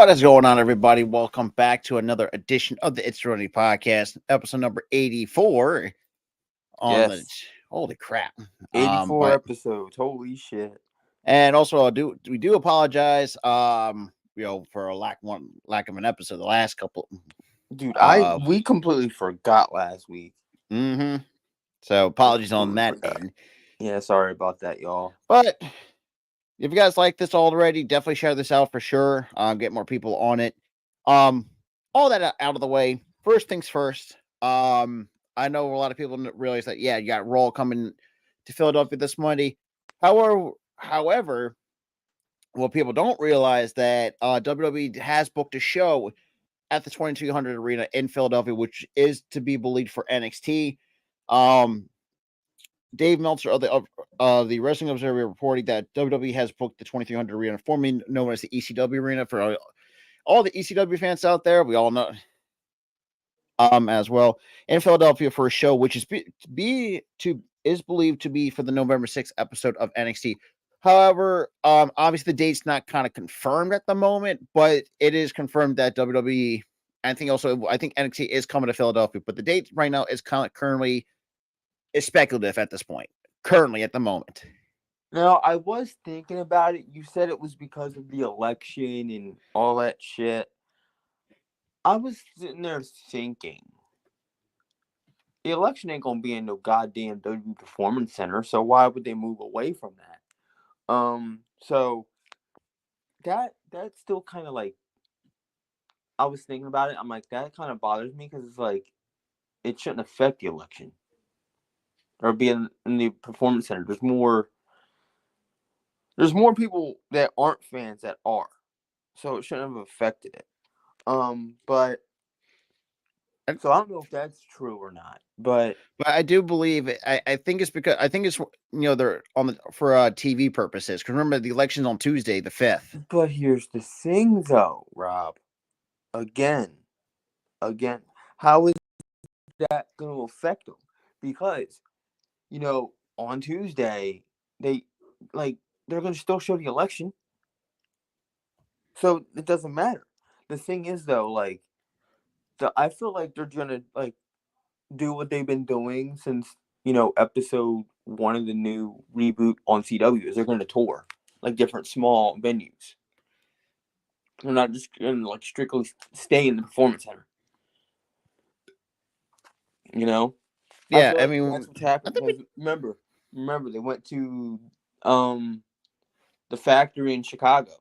What is going on, everybody? Welcome back to another edition of the It's Running Podcast, episode number 84. On the Yes. holy crap. 84 episodes. Holy shit. And also we do apologize, for a lack of an episode the last couple. Dude, Uh we completely forgot last week. mm-hmm. So apologies on that end. Yeah, sorry about that, y'all. But if you guys like this already, definitely share this out for sure. Get more people on it. All that out of the way. First things first. I know a lot of people didn't realize that. Yeah, you got Raw coming to Philadelphia this Monday. However, what people don't realize that WWE has booked a show at the 2200 Arena in Philadelphia, which is to be believed for NXT. Dave Meltzer of the Wrestling Observer reporting that WWE has booked the 2300 Arena, formerly known as the ECW Arena, for all the ECW fans out there. We all know, as well, in Philadelphia for a show which is believed to be for the November 6th episode of NXT. However, obviously the date's not kind of confirmed at the moment, but it is confirmed that WWE. I think NXT is coming to Philadelphia, but the date right now is currently is speculative at this point. Currently, at the moment. Now, I was thinking about it. You said it was because of the election and all that shit. I was sitting there thinking, the election ain't gonna be in no goddamn WWE Performance Center, so why would they move away from that? So that's still kind of like, I was thinking about it. I'm like, that kind of bothers me because it's like, it shouldn't affect the election or be in the Performance Center. There's more people that aren't fans that are, so it shouldn't have affected it. But so I don't know if that's true or not, but I do believe I think it's because they're on for TV purposes. Because remember, the election's on Tuesday, the 5th. But here's the thing, though, Rob. Again, how is that going to affect them? Because on Tuesday they're going to still show the election, so it doesn't matter. The thing is, though, I feel like they're gonna do what they've been doing since episode 1 of the new reboot on CW. Is they're going to tour different small venues. They're not just going to strictly stay in the Performance Center. Yeah, I mean that's what's happening. Because remember they went to the factory in Chicago.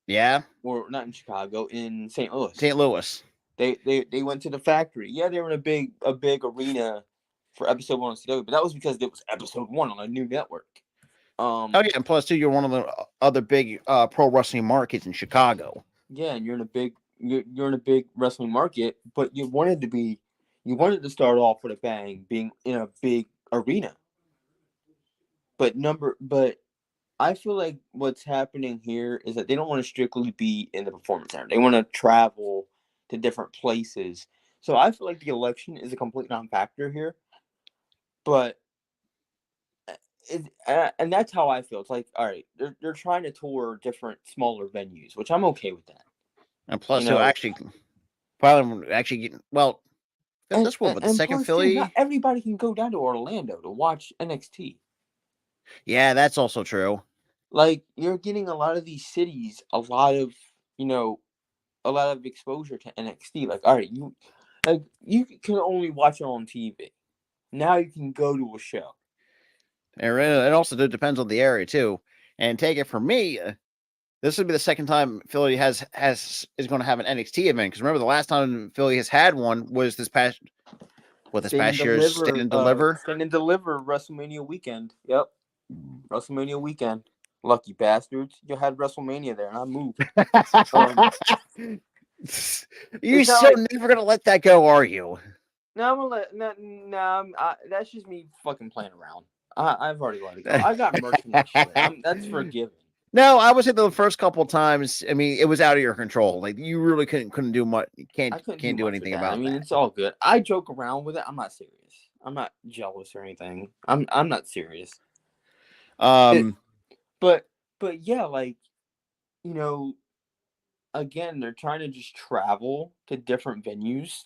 Yeah, or not in Chicago, in St. Louis. St. Louis. They went to the factory. Yeah, they were in a big arena for episode 1 of CW, but that was because it was episode 1 on a new network. Oh yeah, and plus too, you're one of the other big pro wrestling markets in Chicago. Yeah, and you're in a big wrestling market, but you wanted to start off with a bang, being in a big arena. But I feel like what's happening here is that they don't want to strictly be in the Performance Center. They want to travel to different places. So I feel like the election is a complete non-factor here. But and that's how I feel. It's like, all right, they're trying to tour different smaller venues, which I'm okay with that. And plus, probably getting well. That's what the second plus, Philly. Not everybody can go down to Orlando to watch NXT. Yeah, that's also true. You're getting a lot of these cities, a lot of exposure to NXT. All right, you can only watch it on TV. Now you can go to a show. It also depends on the area too. And take it from me, this will be the second time Philly is going to have an NXT event. Because remember, the last time Philly has had one was this past year's Stand and Deliver. Stand and Deliver WrestleMania weekend. Yep, WrestleMania weekend. Lucky bastards! You had WrestleMania there, and I moved. You're so never gonna let that go, are you? No, I'm gonna let. No, that's just me fucking playing around. I've already let it go. I got merch from that shit. That's forgiven. No, I would say the first couple of times. I mean, it was out of your control. You really couldn't do much. Can't do anything about it. I mean, it's all good. I joke around with it. I'm not serious. I'm not jealous or anything. I'm not serious. But yeah, again, they're trying to just travel to different venues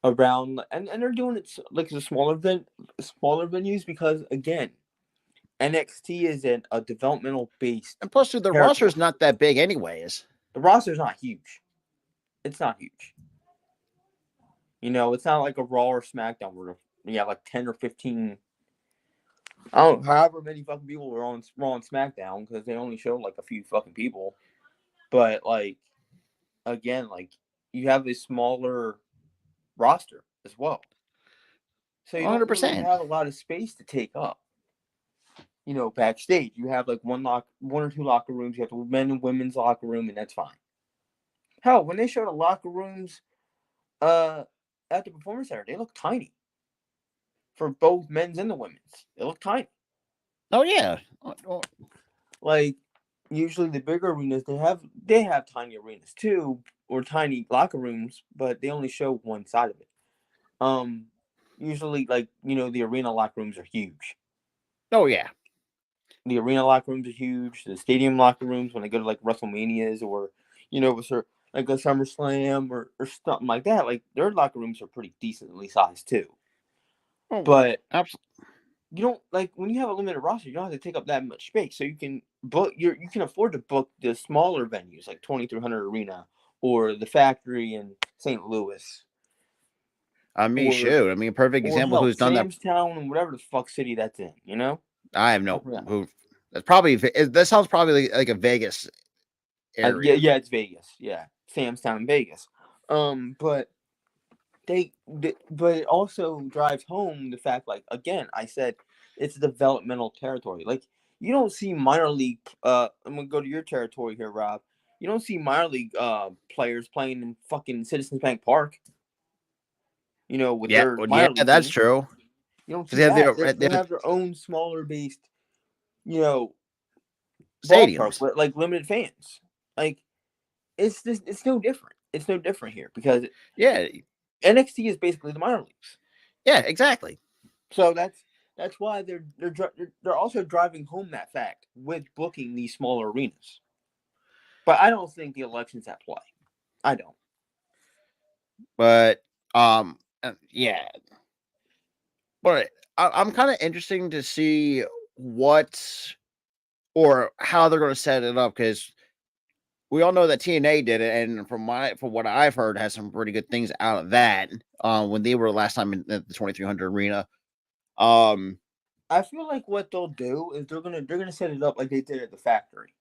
around, and they're doing it like the smaller venues because again, NXT is a developmental based And plus, dude, the roster territory. is not that big, anyways. The roster's not huge. It's not huge. It's not like a Raw or SmackDown where you have like 10 or 15. I don't know, however many fucking people were on Raw and SmackDown because they only showed like a few fucking people. But like again, like you have a smaller roster as well, so you don't really 100%. have a lot of space to take up. Backstage you have like one or two locker rooms. You have the men and women's locker room, and that's fine. Hell, when they showed the locker rooms, uh, at the Performance Center, they look tiny for both men's and the women's. They look tiny. Oh yeah. Like usually the bigger arenas, they have tiny arenas too, or tiny locker rooms, but they only show one side of it. Um, Usually like the arena locker rooms are huge. Oh yeah. The arena locker rooms are huge. The stadium locker rooms when they go to like WrestleManias or like a SummerSlam or something like that, like their locker rooms are pretty decently sized too. Oh, But absolutely. you don't like when you have a limited roster, you don't have to take up that much space. So you can book you can afford to book the smaller venues like 2300 Arena or the Factory in St. Louis I mean, or shoot. I mean, a perfect example hell who's done that. Sam's Town and whatever the fuck city that's in. I have I no forgot. who. That's probably that sounds probably like a Vegas Yeah, area. yeah, it's Vegas. Yeah, Sam's Town in Vegas. But but it also drives home the fact, like again, I said it's developmental territory. Like you don't see minor league. I'm gonna go to your territory here, Rob. You don't see minor league players playing in fucking Citizens Bank Park. With Yeah, their well, yeah, minor league that's team. true. You don't Because see that. they They have have their own smaller based, you know, ballpark stadiums. with like limited fans. Like it's no different. It's no different here because Yeah, NXT is basically the minor leagues. yeah, exactly. So that's why they're also driving home that fact with booking these smaller arenas. But I don't think the election's at play. I don't. But yeah, but I'm kind of interesting to see what or how they're going to set it up because we all know that TNA did it, and from what I've heard, has some pretty good things out of that. When they were last time in the 2300 arena. Um, I feel like what they'll do is they're gonna set it up like they did at the Factory.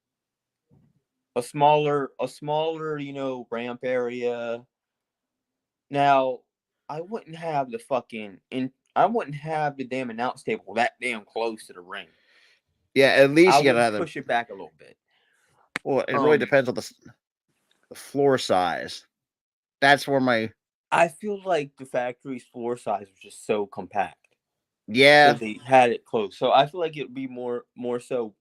A smaller ramp area. Now, I wouldn't have the damn announce table that damn close to the ring. yeah, at I least you gotta would have the. push it back a little bit. Well, it really Um, depends on the floor size. That's where my I feel like the Factory's floor size was just so compact. So yeah, they had it close. So I feel like it would be more so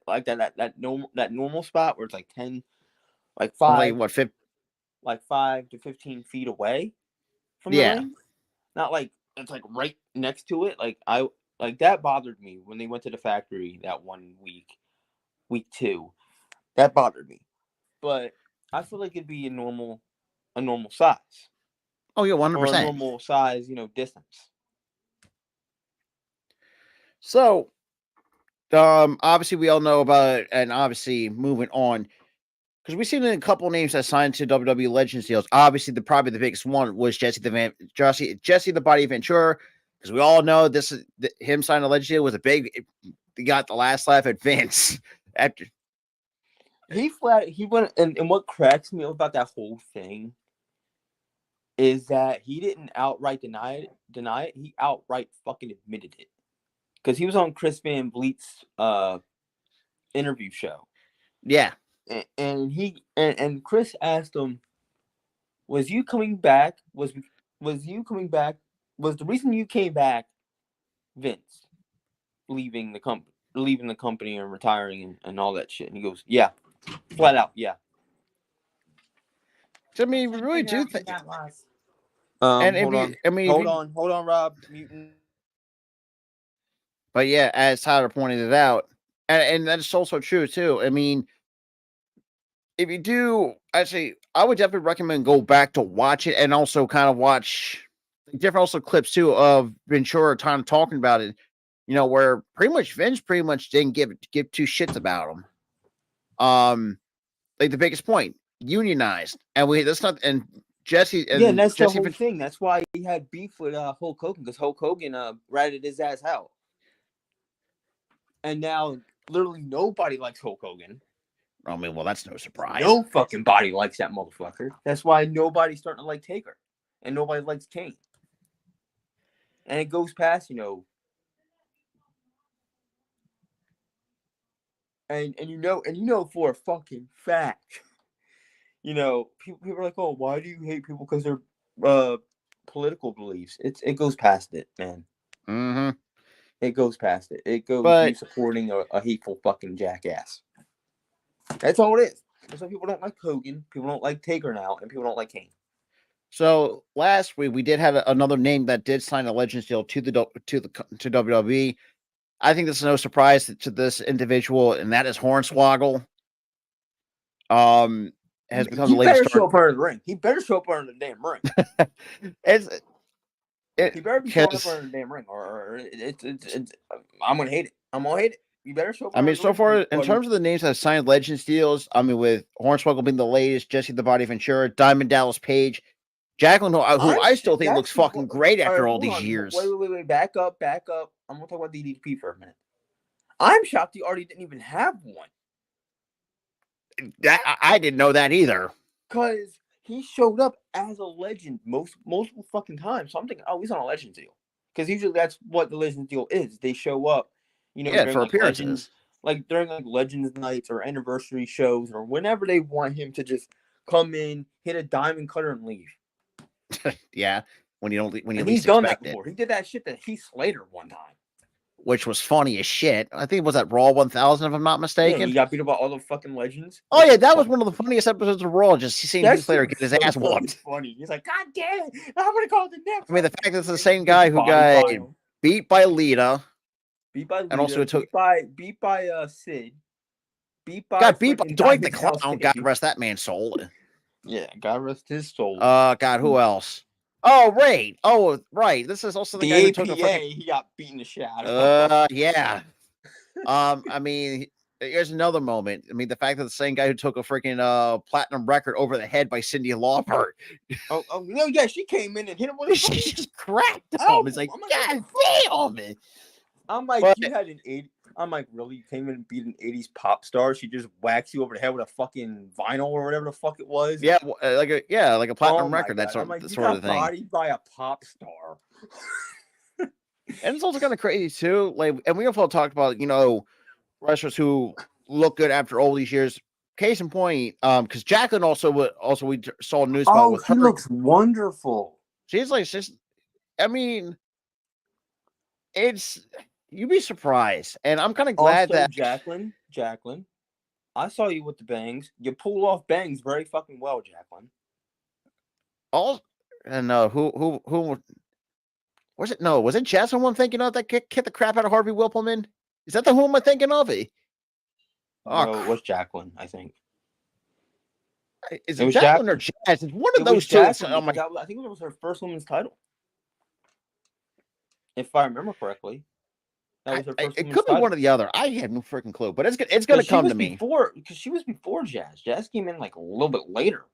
like that normal spot where it's like 10, like only 5 what 50, to 15 feet away from the yeah. ring. Not like it's like right next to it. Like that bothered me when they went to the Factory that one week 2. That bothered me. But I feel like it'd be a normal size Oh yeah, or a 100%. normal size, distance. So obviously we all know about it, and obviously moving on because we've seen a couple names that signed to WWE Legends deals. Obviously, probably the biggest one was Jesse the Body Ventura, because we all know him signing a Legends deal was a big. He got the last laugh at Vince after. He went, and what cracks me up about that whole thing is that he didn't outright deny it. He outright fucking admitted it because he was on Chris Van Vliet's interview show, Yeah, and Chris asked him, "Was you coming back? Was you coming back? Was the reason you came back Vince leaving the company and retiring and all that shit?" And he goes, "Yeah, flat out, yeah." so, I mean, we really do think, and if Hold you, on, I mean, if hold you, on, hold on, Rob, mutant. but yeah, as Tyler pointed it out, and that's also true too. I mean, if you do, actually, I would definitely recommend go back to watch it and also kind of watch different also clips too of Ventura kind of talking about it. Where pretty much Vince pretty much didn't give two shits about him. Like the biggest point, unionized, and that's not and Jesse Yeah, and and that's the Jesse whole thing. That's why he had beef with Hulk Hogan, because Hulk Hogan ratted his ass out. And now literally nobody likes Hulk Hogan. I mean, well, that's no surprise. No fucking body likes that motherfucker. That's why nobody's starting to like Taker. And nobody likes Kane. And it goes past, and you know for a fucking fact, people are like, oh, why do you hate people because they're political beliefs? It goes past it, man. Mm-hmm. It goes past it. It goes But you supporting a hateful fucking jackass. That's all it is. That's why people don't like Hogan, people don't like Taker now, and people don't like Kane. So last week we did have another name that did sign a Legends deal to WWE. I think this is no surprise to this individual, and that is Hornswoggle. Has become the latest better show up under the ring. He better show up under the damn ring. He better be showing up under the damn ring, or it's I'm gonna hate it. I'm gonna hate it. You better show up. I mean, so far in terms of the names that have signed Legends deals, I mean, with Hornswoggle being the latest, Jesse the Body Ventura, Diamond Dallas Page, Jacqueline, who I still think looks fucking great after all these years. Wait. Back up. I'm gonna talk about DDP for a minute. I'm shocked he already didn't even have one. I didn't know that either. Because he showed up as a legend multiple fucking times. So I'm thinking, oh, he's on a Legends deal. Because usually that's what the Legends deal is. They show up, for appearances. During Legends nights or anniversary shows or whenever they want him to just come in, hit a diamond cutter, and leave. Yeah, when you he's least done expect that before. it. He did that shit to Heath Slater one time, which was funny as shit. I think it was at Raw 1000, if I'm not mistaken. Yeah, he got beat up by all the fucking legends. Oh yeah, that was one of the funniest episodes of Raw. Just seeing Heath Slater get his ass whooped. Funny. He's like, God damn it! I'm gonna call the next. I mean, the fact that it's the same guy who got beat by Lita, and also took beat by Sid. Got beat by Doink the Clown. God rest that man's soul. Yeah, God rest his soul. God, who else? Oh, right. Oh, right. This is also the guy APA, who took a he got beaten the shit out of. Yeah. I mean, here's another moment. I mean, the fact that the same guy who took a freaking platinum record over the head by Cyndi Lauper. Oh no, yeah, she came in and hit him with a she just cracked him. It's like, God damn. I'm like, you had an 80. I'm like, really? You came in and beat an 80s pop star? She just whacks you over the head with a fucking vinyl or whatever the fuck it was? Yeah, like a platinum record. That's sort of thing. Bodied by a pop star. And it's also kind of crazy too. Like, and we also talked about, wrestlers who look good after all these years. Case in point, because Jacqueline also we saw news about with her. She looks wonderful. She's like, I mean, you'd be surprised, and I'm kind of glad that Jacqueline, I saw you with the bangs. You pull off bangs very fucking well, Jacqueline. Who was it? No, was it Jasmine one thinking of that hit the crap out of Harvey Whippleman? Is that the who am I thinking of? No, it was Jacqueline, I think. Is it Jacqueline or Jazz? It's one of those two. I think it was her first women's title. If I remember correctly. It could be one or the other. I have no freaking clue, but it's going to come to me. Because she was before Jazz. Jazz came in like a little bit later.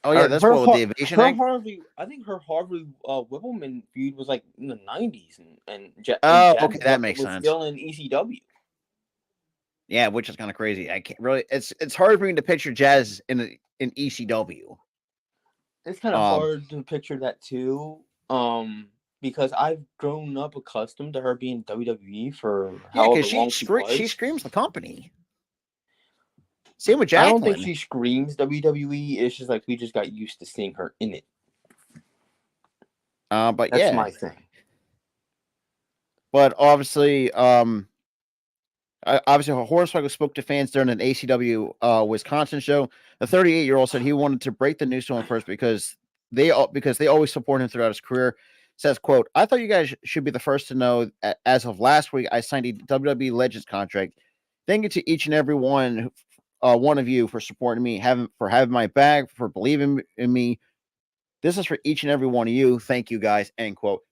Oh yeah, that's what with the evasion. I think her Harvey Whippleman feud was like in the 90s, and Jazz okay, that makes sense. Still in ECW. Yeah, which is kind of crazy. I can't really. It's hard for me to picture Jazz in ECW. It's kind of hard to picture that too. Because I've grown up accustomed to her being WWE for however long she screams the company. Same with Jacqueline. I don't think she screams WWE. It's just like we just got used to seeing her in it. But that's my thing. But obviously, Hornswoggle spoke to fans during an ACW Wisconsin show. The 38-year-old said he wanted to break the news to him first because they always support him throughout his career. Says, quote, I thought you guys should be the first to know as of last week, I signed a WWE Legends contract. Thank you to each and every one one of you for supporting me, for having my back, for believing in me. This is for each and every one of you. Thank you guys. End quote.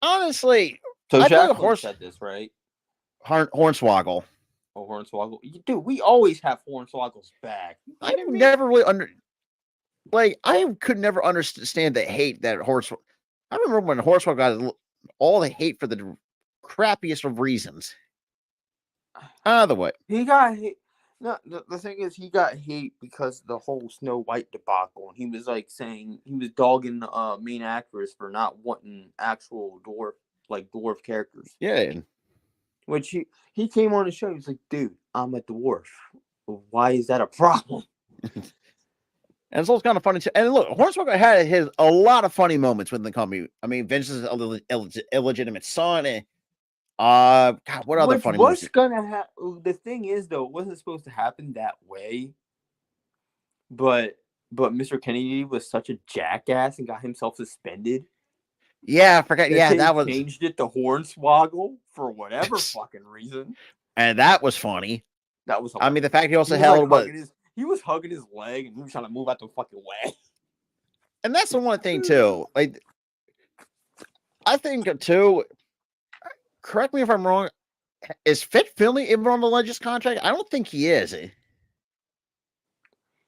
Honestly, So I feel like Jacqueline said this, right? Hornswoggle. Oh, Hornswoggle. Dude, we always have Hornswoggle's back. I never really I could never understand the hate that Hornswoggle. I remember when Hornswoggle got all the hate for the crappiest of reasons. Either way, he got hate. No, the thing is, he got hate because of the whole Snow White debacle, and he was like saying he was dogging the main actress for not wanting actual dwarf characters. Yeah. Which he came on the show. He's like, dude, I'm a dwarf. Why is that a problem? And so it's kind of funny too. And look, Hornswoggle had a lot of funny moments within the company. I mean, Vince's illegitimate son, and God, what other funny what's movies? gonna happen? The thing is, though, it wasn't supposed to happen that way. But Mr. Kennedy was such a jackass and got himself suspended. Yeah, I forgot. Yeah, that was changed it to Hornswoggle for whatever fucking reason. And that was funny. That was hilarious. I mean, the fact he also held he was hugging his leg and he was trying to move out the fucking way. And that's the one thing too. Like, I think too. Correct me if I'm wrong. Is Fit Finley even on the Legends contract? I don't think he is.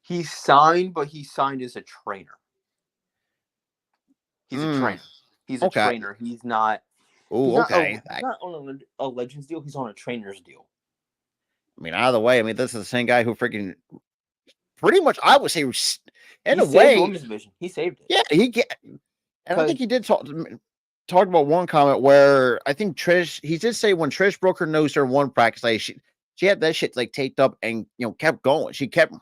He signed, but he signed as a trainer. He's a trainer. He's a trainer. He's not. Oh, okay. He's not on a Legends deal. He's on a trainer's deal. I mean, either way, I mean, this is the same guy who freaking pretty much, I would say, in a way, women's division. He saved it. Yeah, and I think he did talk about one comment where I think Trish, he did say when Trish broke her nose during one practice, like she had that shit like taped up and kept going. She kept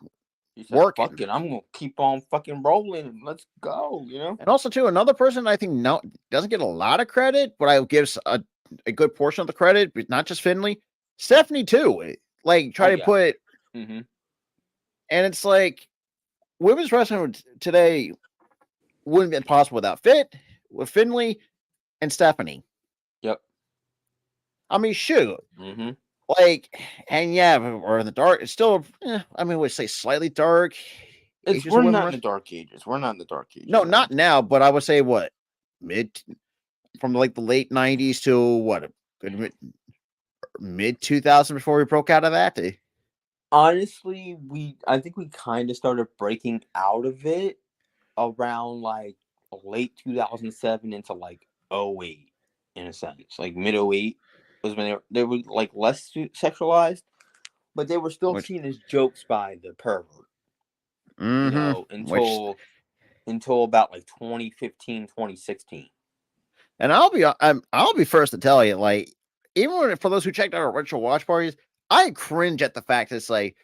working. Fuck it, I'm gonna keep on fucking rolling and let's go, And also too, another person I think doesn't get a lot of credit, but I give a good portion of the credit, but not just Finley, Stephanie too. Like try to put, and it's like women's wrestling today wouldn't have been possible without with Finley and Stephanie. Yep. I mean, shoot. Like, and yeah, we're in the dark. It's still, I mean, we'd say slightly dark. We're not in the dark ages. We're not in the dark ages. No, not now, but I would say from like the late 90s to what, mid 2000 before we broke out of that. Honestly, I think we kind of started breaking out of it around like late 2007 into like 08 in a sense. Like mid 08 was when they were like less sexualized, but they were still seen as jokes by the pervert. Until about like 2015, 2016. And I'll be first to tell you, like, even for those who checked out our retro watch parties, I cringe at the fact that it's like,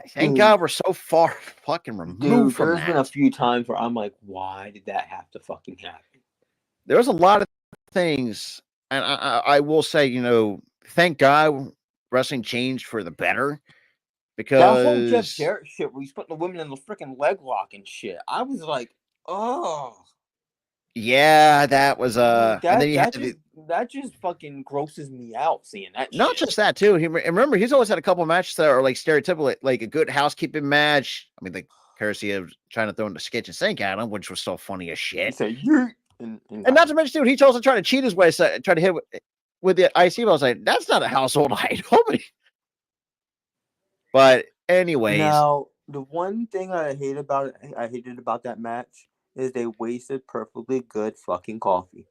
thank God we're so far fucking removed from that. There's been a few times where I'm like, why did that have to fucking happen? There's a lot of things, and I will say, thank God wrestling changed for the better. Because that whole Jeff Jarrett shit where he's putting the women in the freaking leg lock and shit, I was like, oh. Yeah, that was that just fucking grosses me out seeing that. Not just that too. Remember, he's always had a couple of matches that are like stereotypical, like a good housekeeping match. I mean, the courtesy of trying to throw in the kitchen sink at him, which was so funny as shit. And not to mention, dude, he's also trying to cheat his way, trying to hit with the IC. I was like, that's not a household item. But anyways, now the one thing I hated about that match is they wasted perfectly good fucking coffee.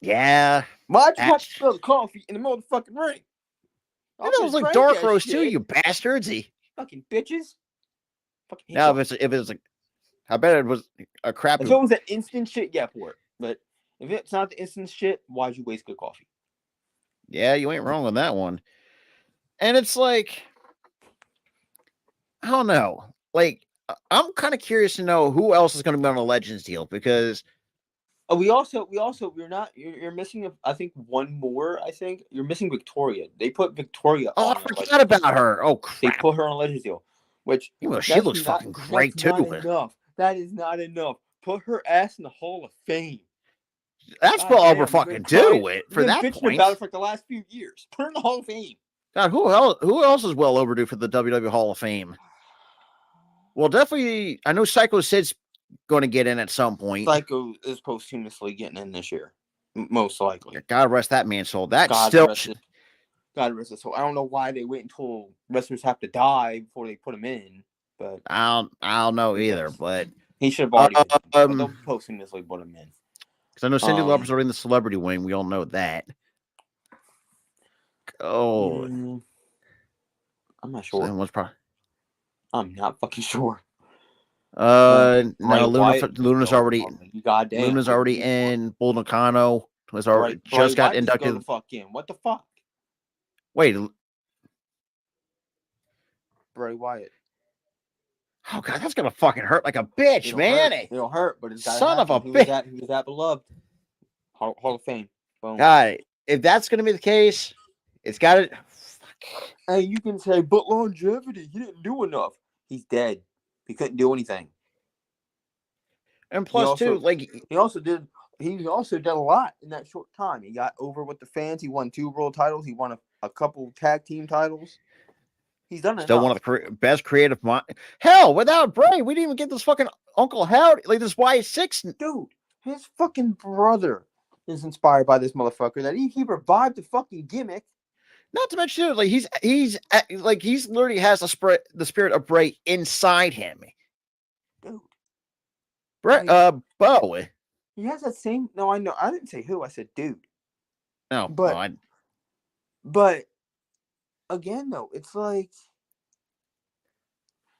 Yeah. Why'd you have to spill the coffee in the middle of the fucking ring? And it was like dark roast too, you bastards. Fucking bitches. Fucking now, if it's like, I bet it was a crap. If it was an instant shit, yeah, for it. But if it's not the instant shit, why'd you waste good coffee? Yeah, you ain't wrong on that one. And it's like, I don't know. Like, I'm kind of curious to know who else is going to be on a Legends deal because you're missing I think one more. I think you're missing Victoria. They put Victoria. Oh, I forgot about her. Oh crap! They put her on a Legends deal, which she looks fucking great too. Not enough. That is not enough. Put her ass in the Hall of Fame. That's what all we're fucking do it for that point. About it for the last few years. Put her in the Hall of Fame. God, who else is well overdue for the WWE Hall of Fame? Well, definitely. I know Psycho Sid's going to get in at some point. Psycho is posthumously getting in this year, most likely. God rest that man's soul. That God still. rest his soul. I don't know why they wait until wrestlers have to die before they put him in, but I don't know I either, guess but he should have already been in. But they'll um, posthumously put him in. because I know Cindy Lauper's already in the celebrity wing. We all know that. Oh, I'm not so sure. then what's probably I'm not fucking sure. no, Bray Wyatt just Luna's go already already. Goddamn. Luna's already in. Bull Nakano was already Bray just got Wyatt just go inducted. the fuck in. What the fuck? Wait, Bray Wyatt. oh god, that's gonna fucking hurt like a bitch, man. It'll hurt, but it's gotta Son of happen. a bitch. He was that beloved. Hall of Fame. Boom. God, if that's gonna be the case, it's got to. Hey, you can say, but longevity, he didn't do enough. He's dead. He couldn't do anything. And plus, too, like he also did a lot in that short time. He got over with the fans. He won 2 world titles. He won a couple tag team titles. He's done still enough. one of the best creative mind. Hell, without Bray, we didn't even get this fucking Uncle Howdy, like this Y6. Dude, his fucking brother is inspired by this motherfucker. That he revived the fucking gimmick. Not to mention, dude, like he's literally has the spirit of Bray inside him. Dude, Bray, Bo. He has that same. No, I know. I didn't say who. I said dude. No, but again, though, it's like,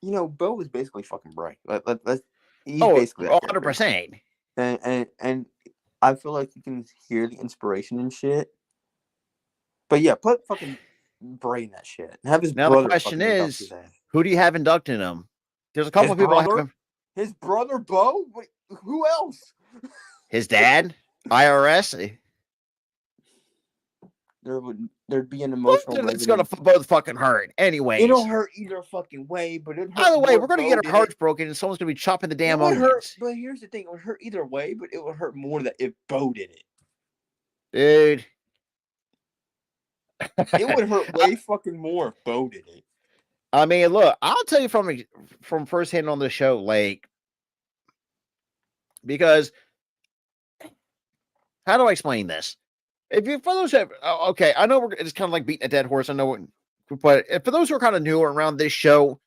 Bo is basically fucking Bray. He's basically 100%. And I feel like you can hear the inspiration and shit. But yeah, put fucking Bray in that shit. And have his now brother. The question is, who do you have inducting him? There's a couple of people. His brother Bo. Wait, who else? His dad, IRS. There'd be an emotional. It's gonna both fucking hurt. Anyway, it'll hurt either fucking way, but it hurt. Either way, we're gonna get our hearts broken, and someone's gonna be chopping the damn onions. Hurt, but here's the thing: it would hurt either way, but it would hurt more that if Bo did it, dude. It would hurt way fucking more if Bo did it. I mean, look, I'll tell you from firsthand on the show, like, because how do I explain this? If you, for those that, okay, I know it's kind of like beating a dead horse. I know, but for those who are kind of newer around this show,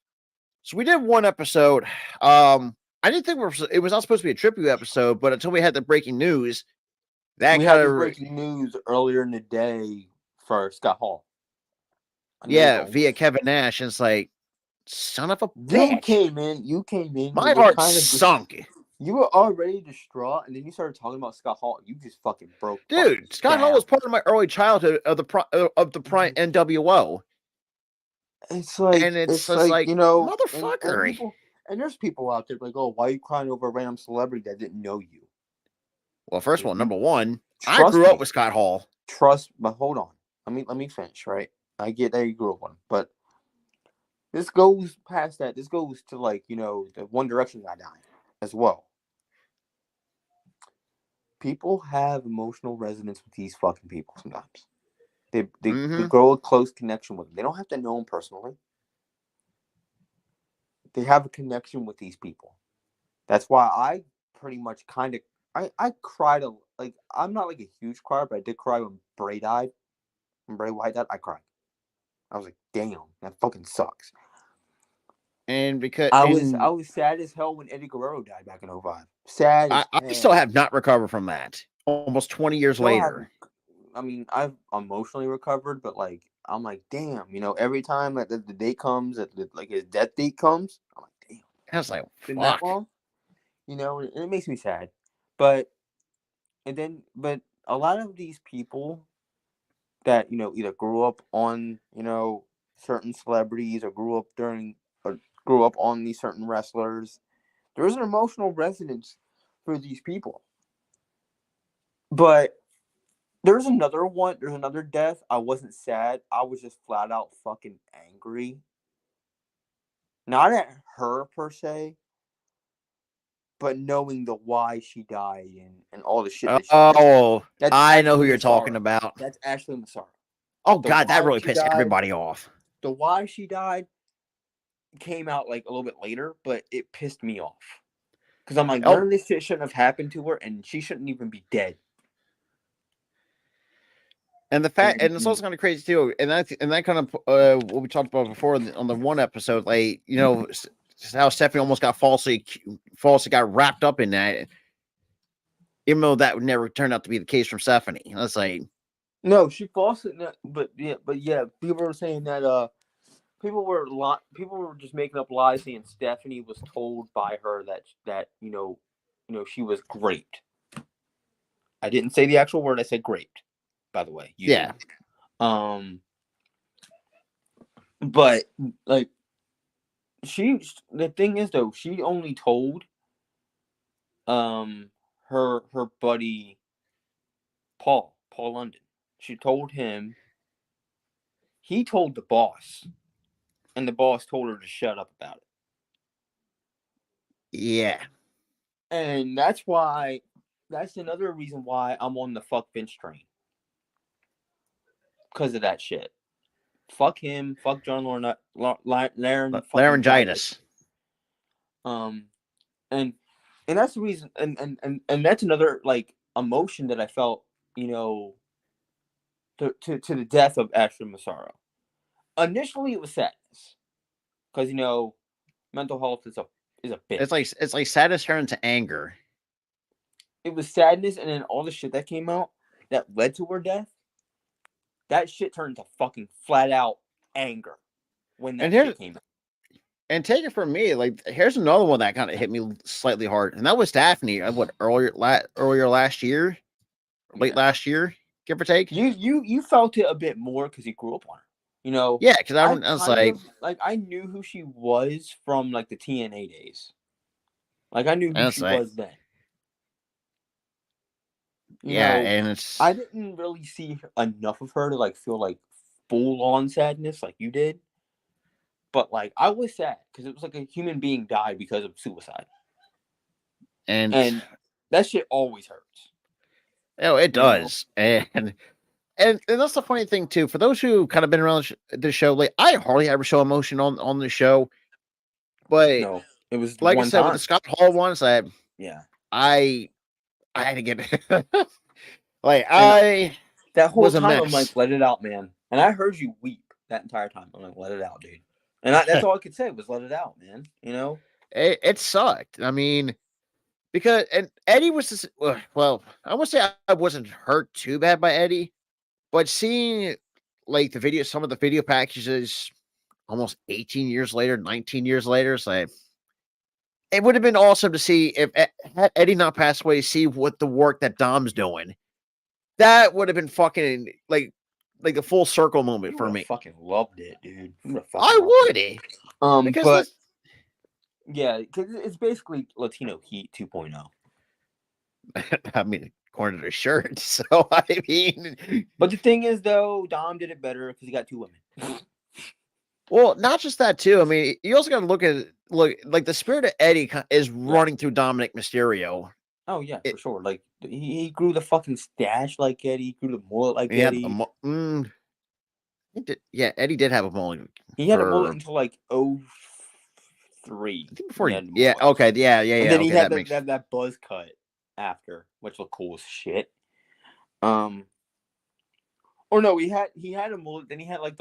so we did one episode. I didn't think it was not supposed to be a tribute episode, but until we had the breaking news, we had the breaking news earlier in the day for Scott Hall. Yeah, via Kevin Nash, and it's like, son of a bitch. You came in. My heart sunk. You were already distraught, and then you started talking about Scott Hall. You just fucking broke. Dude, Scott Hall was part of my early childhood of the prime NWO. It's like, it's like motherfucker. And there's people out there like, oh, why are you crying over a random celebrity that didn't know you? Well, first of all, number one, I grew up with Scott Hall. But hold on. Let me finish, right? I get that you grew up on, but this goes past that. This goes to the One Direction guy dying as well. People have emotional resonance with these fucking people sometimes. They grow a close connection with them. They don't have to know them personally. They have a connection with these people. That's why I pretty much I cried I'm not like a huge crier, but I did cry when Bray died. When Bray Wyatt died, I cried. I was like, damn, that fucking sucks. And because I was sad as hell when Eddie Guerrero died back in 2005. Sad as hell. I still have not recovered from that. Almost 20 years later. I've emotionally recovered, but I'm like, damn, every time that the date comes, that his death date comes, I'm like, damn. That's like, fuck. That long? And it makes me sad. But a lot of these people that, either grew up on, certain celebrities or grew up on these certain wrestlers, there's an emotional resonance for these people. But there's another death. I wasn't sad. I was just flat out fucking angry. Not at her per se, but knowing the why she died and all the shit that she did. I know who you're talking about. That's Ashley Massaro. Oh The God, that why really she pissed died, everybody off. the why she died came out like a little bit later, but it pissed me off because I'm like, none Oh, of this shit shouldn't have happened to her, and she shouldn't even be dead. and the fact, and it's And also kind of crazy too. And that kind of what we talked about before on the one episode, like how Stephanie almost got falsely got wrapped up in that, even though that would never turn out to be the case from Stephanie. That's like, no, she falsely, but yeah, people were saying that people were just making up lies saying Stephanie was told by her that she was raped. I didn't say the actual word. I said raped. By the way, you yeah, did. But like the thing is though, she only told her buddy Paul London. She told him. He told the boss, and the boss told her to shut up about it. yeah. And that's another reason why I'm on the fuck Vince train. Because of that shit. Fuck him. Fuck John Laren fucking Gitis. Laryngitis. And that's the reason, and that's another like emotion that I felt, to the death of Ashley Massaro. Initially, it was sadness, because mental health is a bitch. It's like sadness turned to anger. It was sadness, and then all the shit that came out that led to her death. That shit turned to fucking flat out anger when that shit came out. And take it from me, like here's another one that kind of hit me slightly hard, and that was Daphne. Earlier last year, late last year, give or take. You felt it a bit more because you grew up on her. Yeah, because I was kind of like I knew who she was from like the TNA days. Like I knew who she was then. And I didn't really see enough of her to like feel like full on sadness like you did. But like I was sad because it was like a human being died because of suicide. And that shit always hurts. Oh, it does. And that's the funny thing too. For those who kind of been around the show, like I hardly ever show emotion on the show. But no, it was like one I said, time. with the Scott Hall ones, I had to get like that whole was a time mess. I'm like, let it out, man. And I heard you weep that entire time. I'm like, let it out, dude. And that's all I could say was let it out, man. It sucked. I mean, because and Eddie was just, well, I won't say I wasn't hurt too bad by Eddie, but seeing like some of the video packages almost 18 years later, 19 years later, it's like it would have been awesome to see if had Eddie not passed away, see what the work that Dom's doing. That would have been fucking like a full circle moment for me. Fucking loved it, dude. I would. Because but yeah, because it's basically Latino Heat 2.0. I mean, according to the shirt. So I mean, but the thing is, though, Dom did it better because he got 2 women. Well, not just that too. I mean, you also got to look like the spirit of Eddie is running through Dominic Mysterio. Oh yeah, for sure. Like he grew the fucking stash like Eddie. He grew the mullet like Eddie. Eddie did have a mullet. He had a mullet until like 03. I think before. Yeah. Okay. Yeah. And then he had that buzz cut after, which looked cool as shit. Or no, he had a mullet. Then he had like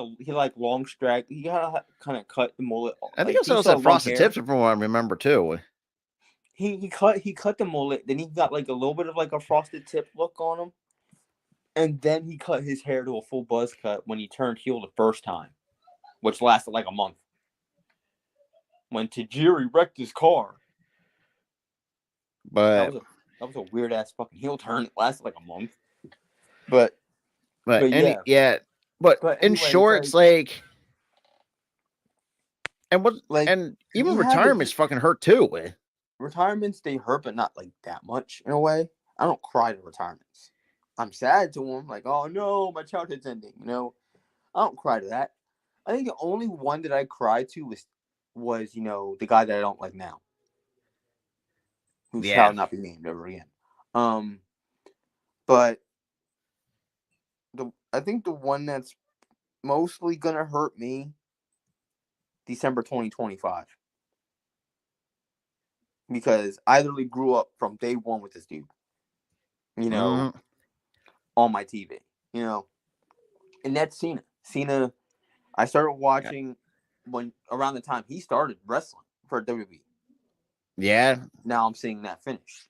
long strag. He had kind of cut the mullet. I think also had frosted tips, from what I remember too. He cut the mullet. Then he got like a little bit of like a frosted tip look on him, and then he cut his hair to a full buzz cut when he turned heel the first time, which lasted like a month. When Tajiri wrecked his car. But that was a weird ass fucking heel turn. It lasted like a month. But yeah. But in short, it's like, and what, like, and even retirements fucking hurt too. Retirements, they hurt, but not like that much in a way. I don't cry to retirements. I'm sad to them, like, oh no, my childhood's ending. I don't cry to that. I think the only one that I cried to was the guy that I don't like now, who shall not be named ever again. But I think the one that's mostly gonna hurt me December 2025. Because I literally grew up from day one with this dude. Mhm. On my TV. And that's Cena. Cena, I started Yeah. watching when around the time he started wrestling for WWE. Yeah. Now I'm seeing that finish.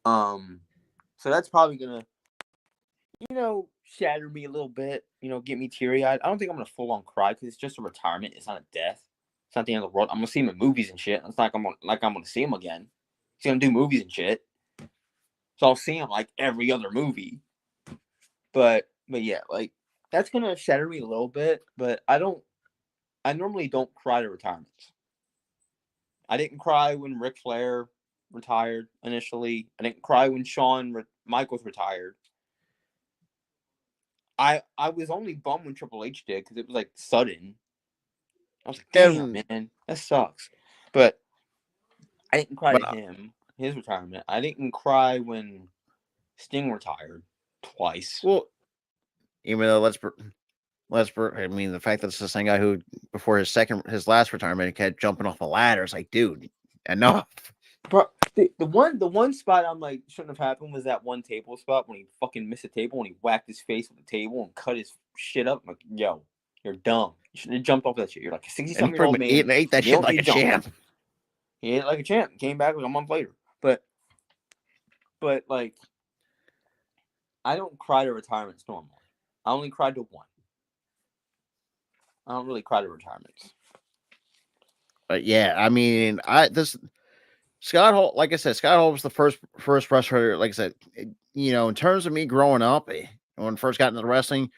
So that's probably gonna, shatter me a little bit. Get me teary eyed. I don't think I'm gonna full on cry because it's just a retirement. It's not a death. It's not the end of the world. I'm gonna see him in movies and shit. It's not like I'm gonna see him again. He's gonna do movies and shit. So I'll see him like every other movie. But yeah, like that's gonna shatter me a little bit. But I normally don't cry to retirements. I didn't cry when Ric Flair retired initially. I didn't cry when Shawn Michaels retired. I was only bummed when Triple H did because it was like sudden. I was like, damn, And man, that sucks. But I didn't cry but to him, his retirement. I didn't cry when Sting retired twice. well, even though I mean, the fact that it's the same guy who before his last retirement kept jumping off a ladder. It's like, dude, enough. Bro, the one spot I'm like shouldn't have happened was that one table spot when he fucking missed a table and he whacked his face with the table and cut his shit up. I'm like, yo, you're dumb. You shouldn't have jumped off that shit. You're like a 60 And he something year old pretty much man. ate that You shit don't like need a to jump. champ. He ate it like a champ. Came back like a month later. But like, I don't cry to retirements normally. I only cried to one. I don't really cry to retirements. But yeah, I mean, Scott Hall, like I said, Scott Hall was the first wrestler. Like I said, in terms of me growing up, when I first got into wrestling,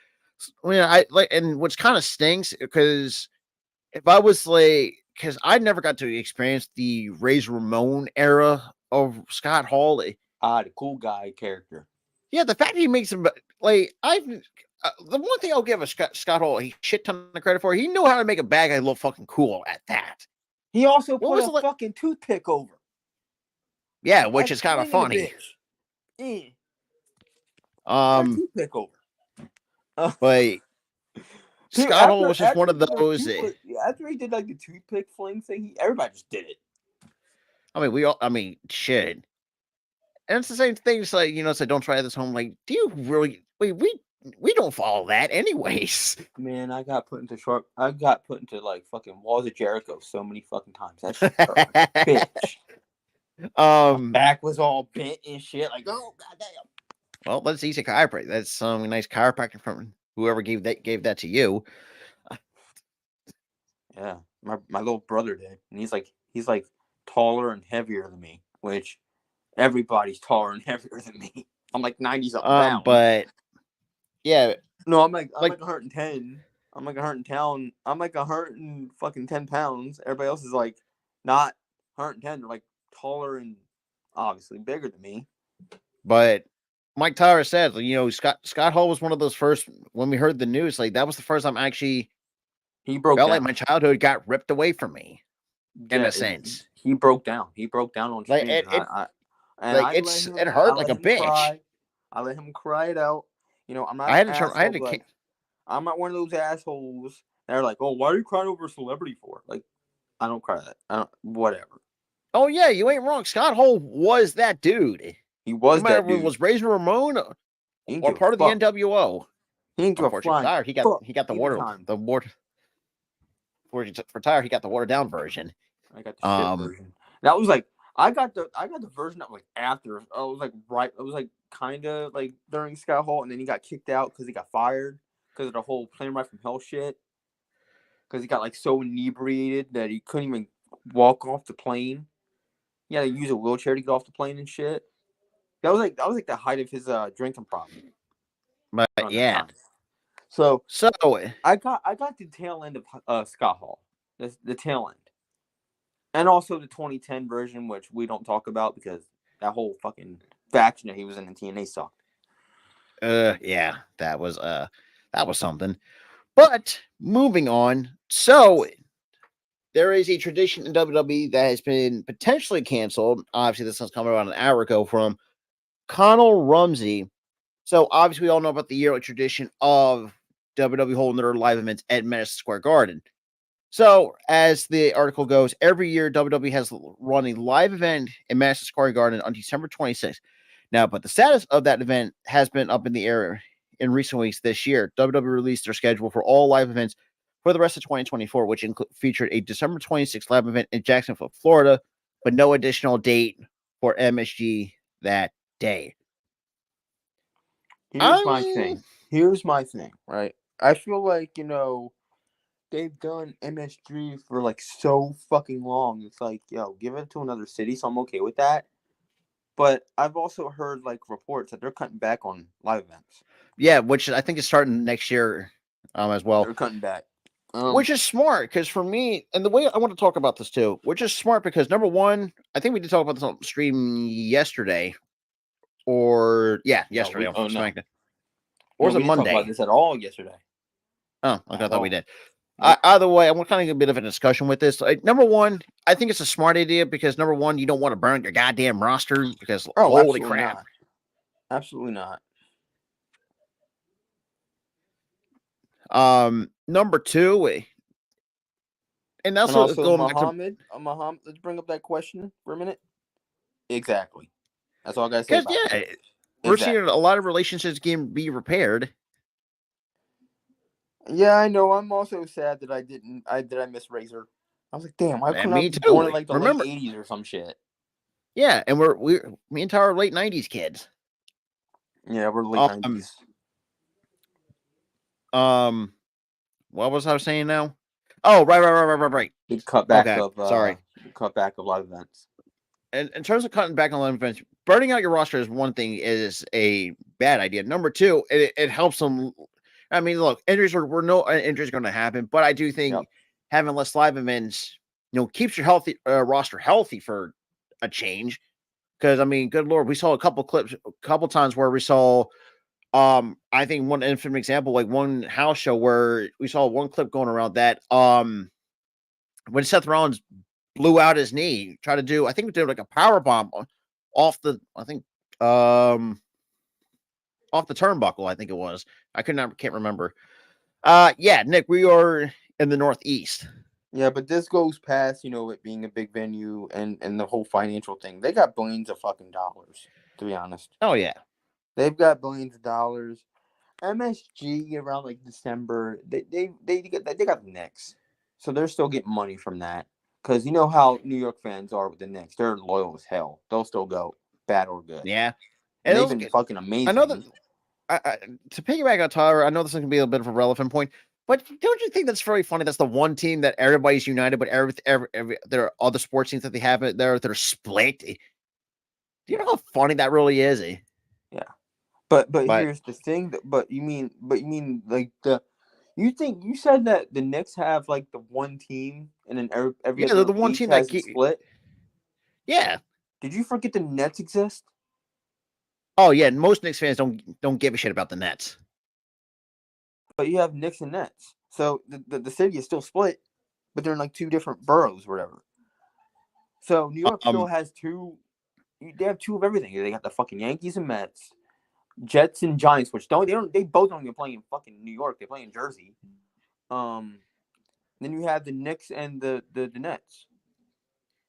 I like, and which kind of stinks because if I was like, because I never got to experience the Razor Ramon era of Scott Hall. The cool guy character. Yeah, the fact he makes him like the one thing I'll give a Scott Hall a shit ton of credit for, he knew how to make a bad guy look fucking cool at that. He also What put was a it like? fucking toothpick over. Yeah, which That's is kind of swinging the funny. bitch. Put a Um, toothpick over. but Dude, Scott Hall was just after one he of did the those. toothpick, after he did like the toothpick fling thing, everybody just did it. I mean, shit. And it's the same thing. It's like, say, don't try this home. Like, do you really? We don't follow that, anyways. Man, I got put into like fucking walls of Jericho so many fucking times. That shit hurt like a bitch. My back was all bent and shit. Like, oh goddamn. Well, that's easy chiropractic. That's some nice chiropractic from whoever gave that to you. Yeah, my little brother did, and he's like taller and heavier than me, which everybody's taller and heavier than me. I'm like 90 something pounds. But yeah, no, I'm like 110. I'm like 110. I'm like 110 pounds. Everybody else is like not 110. They're like taller and obviously bigger than me. But Mike Tyler said, Scott Hall was one of those first when we heard the news. Like that was the first time actually he broke felt down. like my childhood got ripped away from me. In a sense, he broke down. He broke down on like stream. it hurt like a bitch. Cry. I let him cry it out. I'm not. I'm not one of those assholes that are like, "Oh, why are you crying over a celebrity for?" Like, I don't cry that. I don't. Whatever. Oh yeah, you ain't wrong. Scott Hall was that dude. He was no matter that dude. If it was Razor Ramon or part of the NWO. He ain't for Tyler, he got the water for Tyler. He got the watered down version. I got the shit version. That was like I got the version that was like after. I was like right. It was like kind of like during Scott Hall, and then he got kicked out because he got fired because of the whole plane ride from hell shit. Because he got like so inebriated that he couldn't even walk off the plane. He had to use a wheelchair to get off the plane and shit. That was like the height of his drinking problem. But yeah. So I got the tail end of Scott Hall. The tail end. And also the 2010 version, which we don't talk about because that whole fucking faction that he was in TNA sucked. Yeah, that was something. But moving on, so there is a tradition in WWE that has been potentially canceled. Obviously, this one's coming about an hour ago from Connell Rumsey. So obviously, we all know about the yearly tradition of WWE holding their live events at Madison Square Garden. So, as the article goes, every year WWE has run a live event in Madison Square Garden on December 26th. Now, but the status of that event has been up in the air in recent weeks. This year, WWE released their schedule for all live events for the rest of 2024, which featured a December 26th live event in Jacksonville, Florida, but no additional date for MSG that day. Here's my thing. Right? I feel like, they've done MSG for like so fucking long. It's like, yo, give it to another city, so I'm okay with that. But I've also heard like reports that they're cutting back on live events. Yeah, which I think is starting next year as well. They're cutting back. Which is smart, because for me, and the way I want to talk about this too, which is smart because number one, I think we did talk about this on stream yesterday, or yesterday on SmackDown. Or was it we didn't talk about Monday? this at all yesterday. Oh, okay, I thought we did. Nope. Either way, I want kind of a bit of a discussion with this. Like, number one, I think it's a smart idea because number one, you don't want to burn your goddamn roster because holy crap. Not. Absolutely not. Number two, and also going Muhammad, Muhammad, let's bring up that question for a minute. Exactly. That's all I gotta say. Because we're seeing a lot of relationships can be repaired. Yeah, I know. I'm also sad that I miss Razor. I was like, damn, why couldn't I be born in like the late 80s or some shit? Yeah, and me and Tyler are late 90s kids. Yeah, we're late 90s. What was I saying now? Oh, right. Big cutback of cutback of live events. And in terms of cutting back on live events, burning out your roster is one thing, is a bad idea. Number two, it helps them. I mean, look, injuries were no injuries going to happen, but I do think having less live events, keeps your roster healthy for a change. Because I mean, good lord, we saw a couple clips, a couple times where we saw, I think one infamous example, like one house show where we saw one clip going around that, when Seth Rollins blew out his knee, tried to do, I think we did like a power bomb off the, off the turnbuckle, I think it was. Can't remember. Nick, we are in the Northeast. Yeah, but this goes past, it being a big venue and the whole financial thing. They got billions of fucking dollars, to be honest. Oh, yeah. They've got billions of dollars. MSG around like December, they got the Knicks. So they're still getting money from that. Because you know how New York fans are with the Knicks. They're loyal as hell. They'll still go, bad or good. Yeah. And they've been fucking amazing. I know that, to piggyback on Tyler, I know this is going to be a bit of a relevant point, but don't you think that's very funny? That's the one team that everybody's united, but every there are other sports teams that they have it there that are split. Do you know how funny that really is? Yeah, but here's the thing. But you mean like you said that the Knicks have like the one team, and then every other they're the one team that split. Yeah. Did you forget the Nets exist? Oh yeah, most Knicks fans don't give a shit about the Nets. But you have Knicks and Nets, so the city is still split, but they're in like two different boroughs, or whatever. So New York still has two. They have two of everything. They got the fucking Yankees and Mets, Jets and Giants, which they both don't even play in fucking New York. They play in Jersey. Then you have the Knicks and the Nets,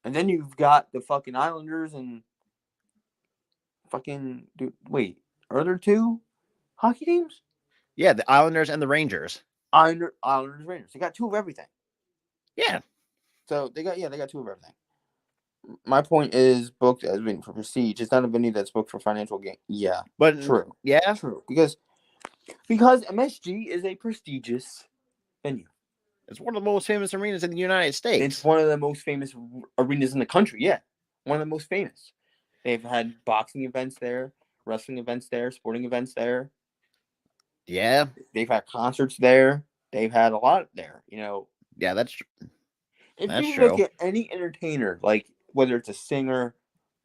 and then you've got the fucking Islanders and fucking wait, are there two hockey teams? Yeah, the Islanders and the Rangers. Islanders, Rangers. They got two of everything. Yeah. So they got two of everything. My point is booked as venue for prestige. It's not a venue that's booked for financial gain. Yeah, but true. Yeah, true. Because MSG is a prestigious venue. It's one of the most famous arenas in the United States. It's one of the most famous arenas in the country. Yeah, one of the most famous. They've had boxing events there, wrestling events there, sporting events there. Yeah, they've had concerts there. They've had a lot there. Yeah, that's true. If you look at any entertainer, like whether it's a singer,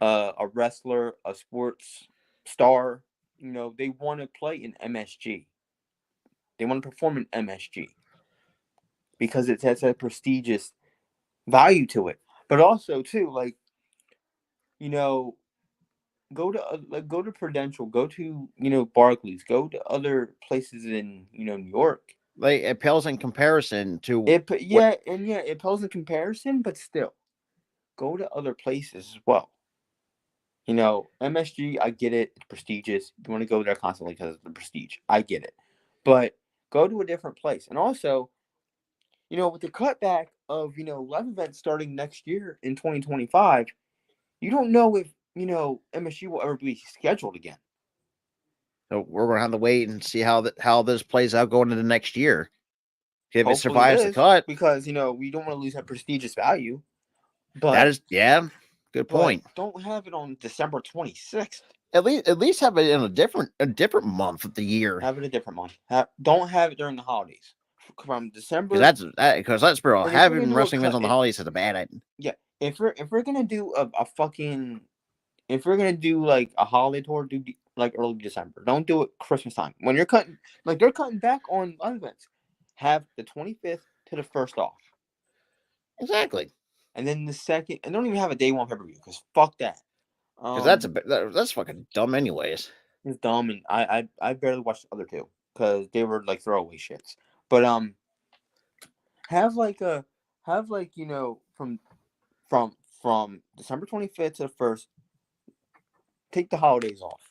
a wrestler, a sports star, they want to play in MSG. They want to perform in MSG because it has a prestigious value to it. But also, too, like, go to Prudential, go to Barclays, go to other places in New York. Like it pales in comparison to It what. it pales in comparison, but still, go to other places as well. MSG, I get it, it's prestigious. You want to go there constantly because of the prestige. I get it, but go to a different place. And also, with the cutback of live events starting next year in 2025, you don't know if MSG will ever be scheduled again. So we're gonna have to wait and see how this plays out going into next year. If it Hopefully it survives the is, cut, because we don't want to lose that prestigious value. that But is good point. don't have it on December 26th. At least have it in a different month of the year. Have it a different month. Don't have it during the holidays. From December, Because that's bro, and if we're gonna having do a wrestling events cut, on the holidays is a bad idea. yeah, if we're gonna do a fucking, if we're gonna do like a holiday tour, do like early December. Don't do it Christmas time when you're cutting. Like they're cutting back on live events. Have the 25th to the 1st off, Exactly. and then the second, and don't even have a day one pay-per-view because fuck that. Because that's fucking dumb, anyways. It's dumb, and I barely watched the other two because they were like throwaway shits. But have like a have like from December 25th to the 1st, take the holidays off.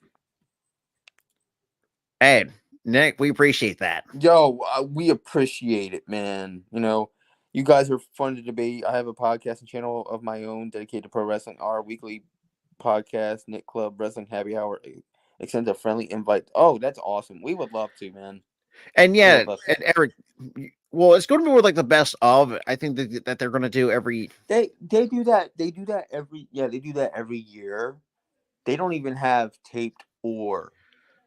Hey, Nick, we appreciate that. Yo, we appreciate it, man. You guys are fun to debate. I have a podcasting channel of my own dedicated to pro wrestling. Our weekly podcast, Nick Club Wrestling Happy Hour, extends a friendly invite. Oh, that's awesome. We would love to, man. And We yeah, would love to. and Eric, well, it's going to be more like the best of. I think that they're going to do every. They do that. They do that they do that every year. They don't even have taped or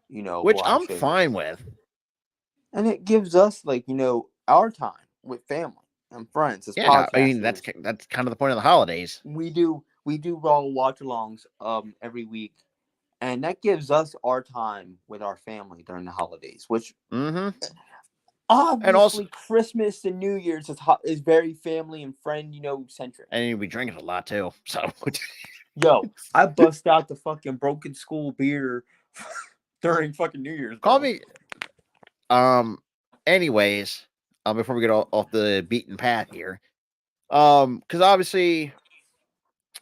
Which live I'm shows. fine with. And it gives us our time with family and friends as Yeah, I mean podcasters. that's kind of the point of the holidays. We do raw watch-alongs every week, and that gives us our time with our family during the holidays. Which Mm-hmm. And also, obviously Christmas and New Year's is very family and friend centric. and you'll be drinking a lot too. So, Yo, I bust out the fucking Broken School beer during fucking New Year's. call Bro. me. Anyways, before we get off the beaten path here, because obviously,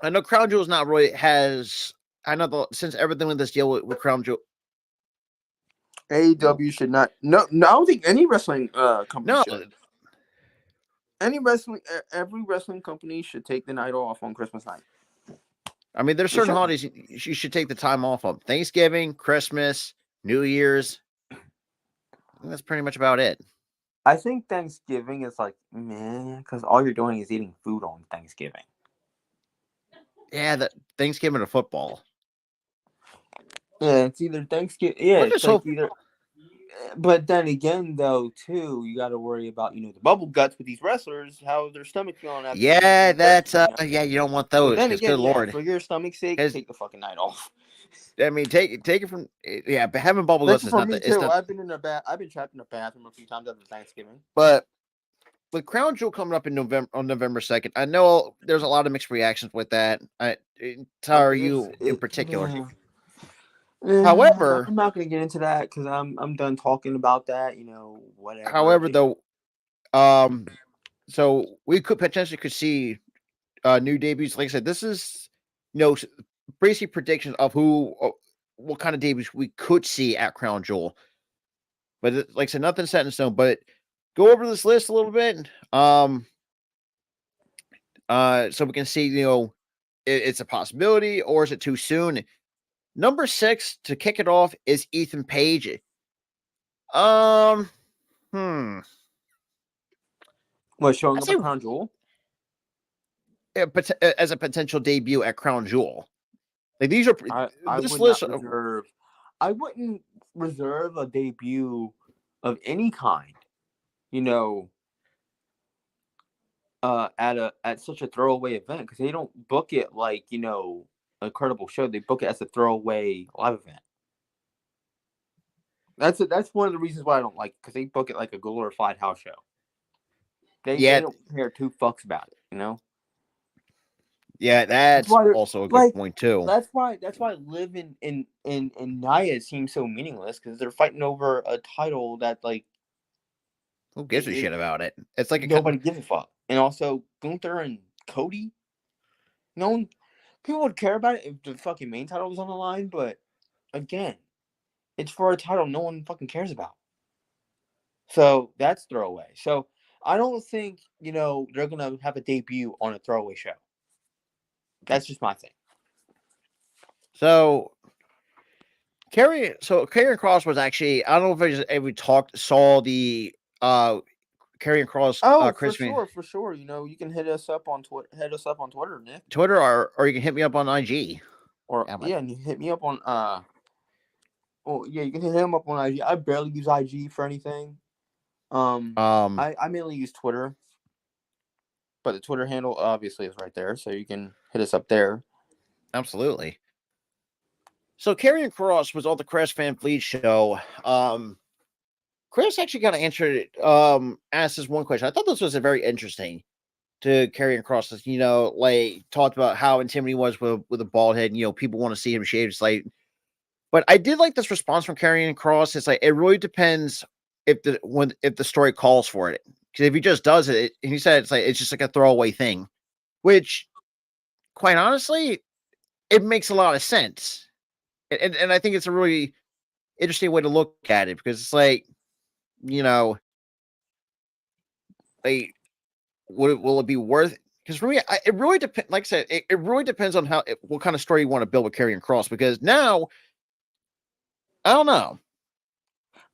I know Crown Jewel's not really has. I know since everything with this deal with Crown Jewel. AEW should not. No, I don't think any wrestling company No, should. Every wrestling company should take the night off on Christmas night. I mean, there's certain holidays you should take the time off of: Thanksgiving, Christmas, New Year's. That's pretty much about it. I think Thanksgiving is man, because all you're doing is eating food on Thanksgiving. Yeah, that Thanksgiving or football. Yeah, it's either Thanksgiving. Yeah, it's like either. But then again, though, too, you got to worry about the bubble guts with these wrestlers, how their stomach's feeling after. Yeah, that's yeah, you don't want those. Then again, good Lord, for your stomach's sake, take the fucking night off. I mean, take it from but having bubble guts is not me too. I've been trapped in a bathroom a few times after Thanksgiving. But with Crown Jewel coming up in November 2nd, I know there's a lot of mixed reactions with that. How are you in particular? However, I'm not going to get into that because I'm done talking about that. Whatever. However, though, so we could potentially see new debuts. Like I said, this is basically predictions of what kind of debuts we could see at Crown Jewel. But like I said, nothing set in stone. But go over this list a little bit, so we can see it's a possibility or is it too soon. Number 6 to kick it off is Ethan Page. What, showing up at Crown Jewel? As a potential debut at Crown Jewel. Like these are this list. I wouldn't reserve a debut of any kind. At such a throwaway event because they don't book it like a credible show. They book it as a throwaway live event. That's one of the reasons why I don't like because they book it like a glorified house show. They don't care two fucks about it, Yeah, That's that's why they're also a good like. point too. That's why Liv and Nia seem so meaningless because they're fighting over a title that like Who gives a it, shit about it? It's like nobody gives a fuck. And also Gunther and Cody, no one, people would care about it if the fucking main title was on the line, but again, it's for a title no one fucking cares about. So that's throwaway. So I don't think they're gonna have a debut on a throwaway show. That's just my thing. so. Karrion Cross was actually, I don't know if we saw the Karrion Cross Oh, Christmas for sure. You can hit us up on Twitter. Hit us up on Twitter, Nick. Twitter, or you can hit me up on IG. Or yeah, and you hit me up on Oh yeah, you can hit him up on IG. I barely use IG for anything. I mainly use Twitter, but the Twitter handle obviously is right there, so you can hit us up there. Absolutely. So Karrion Cross was on the Chris Van Fleet show. Chris actually kind of answered asked this one question. I thought this was a very interesting to Karrion Cross. Like talked about how intimidating he was with a bald head. People want to see him shaved. It's like, but I did like this response from Karrion Cross. It's like it really depends if the story calls for it. Because if he just does it, and he said it's just like a throwaway thing, which, quite honestly, it makes a lot of sense. And I think it's a really interesting way to look at it because it's like, like, will it be worth? Because for me, it really depends. Like I said, it really depends on what kind of story you want to build with Karrion Cross. Because now, I don't know.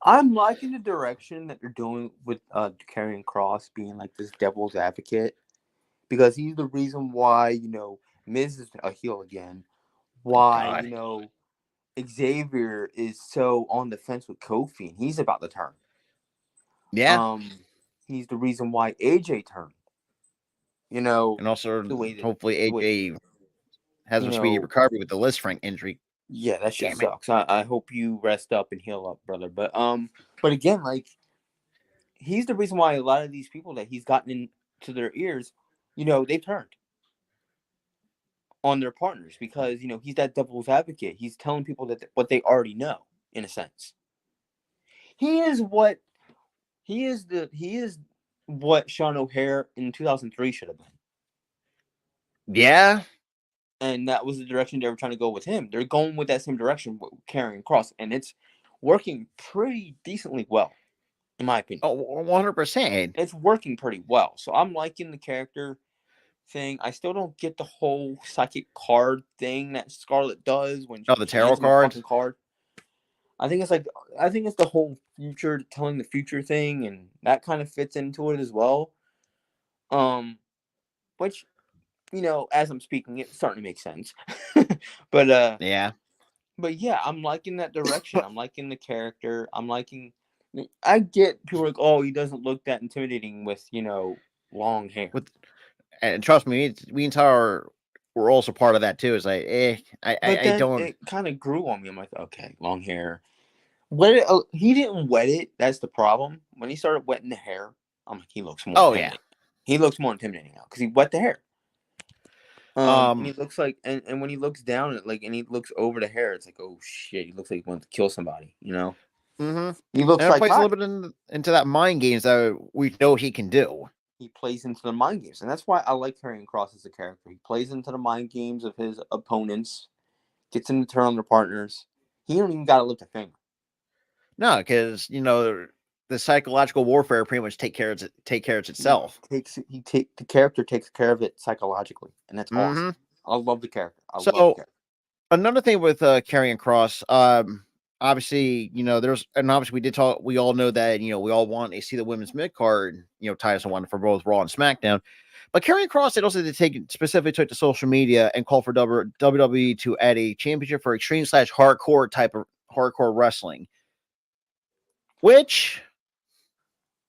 I'm liking the direction that they're doing with Karrion Cross being like this devil's advocate because he's the reason why Miz is a heel again. Oh Why God, Xavier is so on the fence with Kofi and he's about to turn. yeah, He's the reason why AJ turned. and also The way that hopefully the way AJ has you a speedy know recovery with the Liz Frank injury. yeah, that shit Damn it. sucks. I hope you rest up and heal up, brother. But again, like he's the reason why a lot of these people that he's gotten into their ears, they've turned on their partners because he's that devil's advocate. He's telling people that what they already know in a sense. He is what he is what Sean O'Hare in 2003 should have been. Yeah. And that was the direction they were trying to go with him. They're going with that same direction with Karrion Cross, and it's working pretty decently well, in my opinion. Oh, 100%. It's working pretty well. So I'm liking the character thing. I still don't get the whole psychic card thing that Scarlett does when Oh, the she tarot hands him a cards. fucking card. I think it's the whole future telling the future thing, and that kind of fits into it as well. Which as I'm speaking, it's starting to make sense. but Yeah. But yeah, I'm liking that direction. I'm liking the character. I get people are like, oh, he doesn't look that intimidating with long hair. And trust me, we entire we're also part of that too. It's like, But I then don't. it kind of grew on me. I'm like, okay, long hair. He didn't wet it. That's the problem. When he started wetting the hair, I'm like, he looks more Oh yeah. intimidating. He looks more intimidating now because he wet the hair. And he looks like, and when he looks down at and he looks over the hair, it's like, oh shit, he looks like he wants to kill somebody. Mm-hmm. He looks And it like plays a Rocky. little bit into that mind games that we know he can do. He plays into the mind games, and that's why I like Karrion Cross as a character. He plays into the mind games of his opponents, gets them to turn on their partners. He don't even got to lift a finger. No, because the psychological warfare pretty much take care of itself. The character takes care of it psychologically, and that's Mm-hmm. awesome. I love the character. So another thing with Karrion Cross, obviously, obviously we did talk. We all know that we all want to see the women's mid card, title one for both Raw and SmackDown. But Karrion Cross, it also did specifically took to social media and called for WWE to add a championship for extreme / hardcore type of hardcore wrestling, which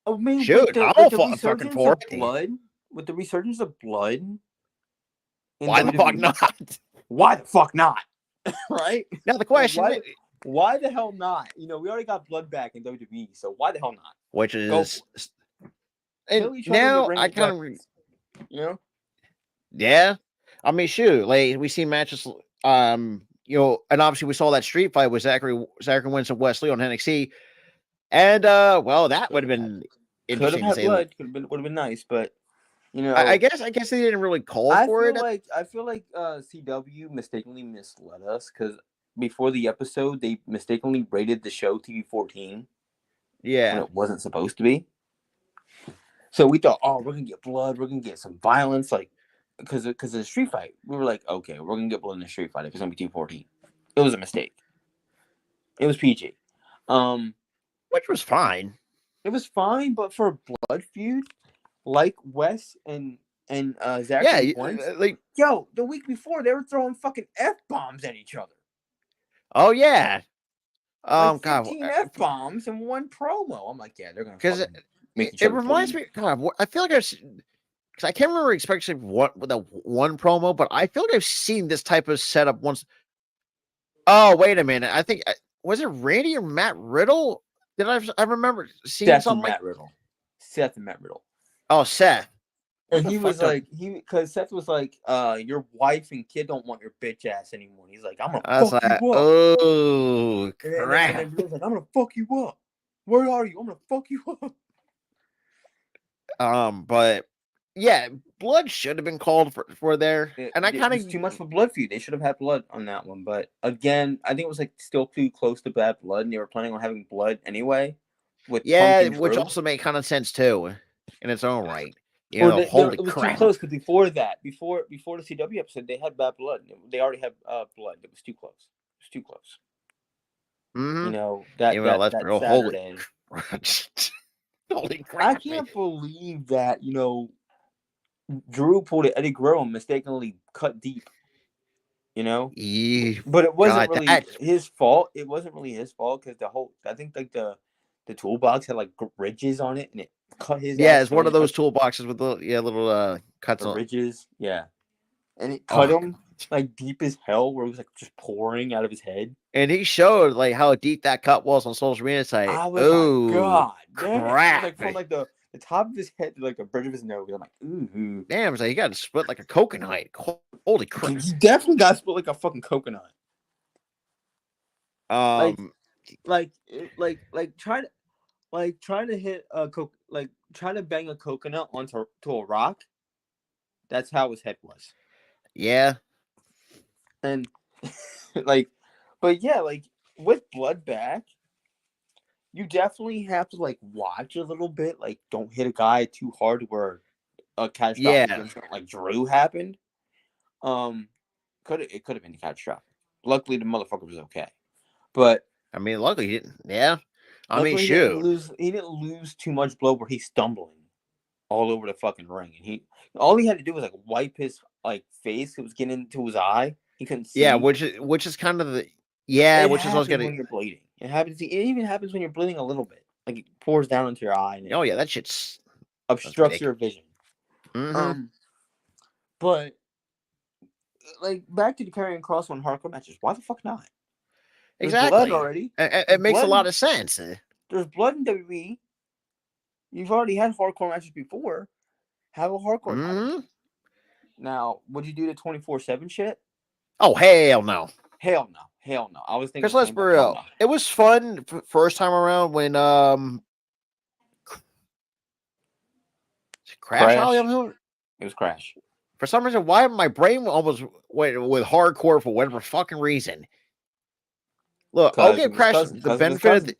I mean, shoot, I'm all fucking for it. with the resurgence of blood in Why the fuck WWE, not? why the fuck not? Right? Now the question, why the hell not? We already got blood back in WWE, so why the hell not? Which is, and now I kind of, yeah. yeah. I mean, shoot, like we see matches, and obviously we saw that street fight with Zachary Wentz and Wesley on NXT, and well, that would have been Could have interesting to had say. blood. Would have been nice, but I guess they didn't really call for it. I feel like CW mistakenly misled us because before the episode they mistakenly rated the show TV-14 when Yeah, it wasn't supposed to be. So we thought, oh, we're gonna get blood, we're gonna get some violence, like because of the street fight. We were like, okay, we're gonna get blood in the street fight if it's gonna be TV-14. It was a mistake. It was PG. which was fine. It was fine, but for a blood feud like Wes and Yeah, Zachary Wentz, like the week before they were throwing fucking F-bombs at each other. oh yeah, Like God, 15 F-bombs in one promo. I'm like, yeah, they're gonna because make each it other reminds bleed. me. God, I feel like because I can't remember especially what with the one promo, but I feel like I've seen this type of setup once. Oh wait a minute, I think was it Randy or Matt Riddle? Did I remember seeing Seth something and like Matt Riddle. Seth and Matt Riddle. oh Seth? And he was like, because Seth was like, your wife and kid don't want your bitch ass anymore. And he's like, I'm gonna I was fuck like, you up. oh And then crap. Riddle's like, I'm gonna fuck you up. Where are you? I'm gonna fuck you up. But yeah, blood should have been called for there, and I kind It's too much for blood feud. They should have had blood on that one, but again, I think it was like still too close to bad blood, and they were planning on having blood anyway. With Punk and which Drew. also made kind of sense too, in its own right. Holy it was crap. too close because before the CW episode, they had bad blood. They already had blood. It was too close. It was too close. Mm-hmm. That Saturday. Holy crap! I can't believe that Drew pulled an Eddie Guerrero and mistakenly cut deep. But it wasn't really his fault. It wasn't really his fault because I think like the toolbox had like ridges on it and it cut his. Yeah, it's one of those toolboxes with the little cuts on ridges. Yeah, and it cut him like deep as hell, where it was like just pouring out of his head. And he showed like how deep that cut was on social media. It's like, oh God, crap! Like from like the top of his head to like the bridge of his nose. I'm like, ooh, damn! It's like he got split like a coconut. Holy crap! He definitely got split like a fucking coconut. Like trying to hit trying to bang a coconut onto a rock. That's how his head was. Yeah, and but yeah, like with blood back, you definitely have to like watch a little bit. Like, don't hit a guy too hard where a catastrophic incident like Drew happened. It could have been catastrophic. Luckily, the motherfucker was okay. But I mean, luckily he didn't. Yeah, I mean, he didn't lose too much blood where he's stumbling all over the fucking ring, and all he had to do was like wipe his like face. It was getting into his eye. He couldn't see. Yeah, which is kind of which is always when you're bleeding. It happens. It even happens when you're bleeding a little bit. Like it pours down into your eye. And that shit's obstructs your vision. Mm-hmm. But like back to the Karrion Kross one hardcore matches. Why the fuck not? There's exactly. blood already. It makes a lot of sense. There's blood in WWE. You've already had hardcore matches before. Have a hardcore match. Now, would you do the 24/7 shit? Oh hell no! Hell no! I was thinking. Because let's be real, it was fun first time around when Crash. It was Crash. For some reason, why my brain almost went with hardcore for whatever fucking reason. Look, I'll give Crash the benefit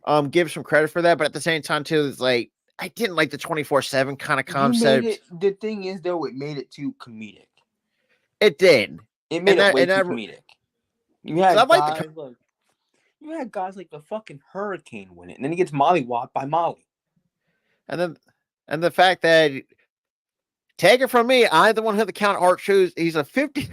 of give some credit for that, but at the same time too, it's like I didn't like the 24/7 kind of concept. The thing is, though, it made it too comedic. It did. It made it way too comedic. You had guys like the fucking Hurricane win it, and then he gets mollywopped by Molly. And the fact that, take it from me, I'm the one who had the count R-Truth. He's a 50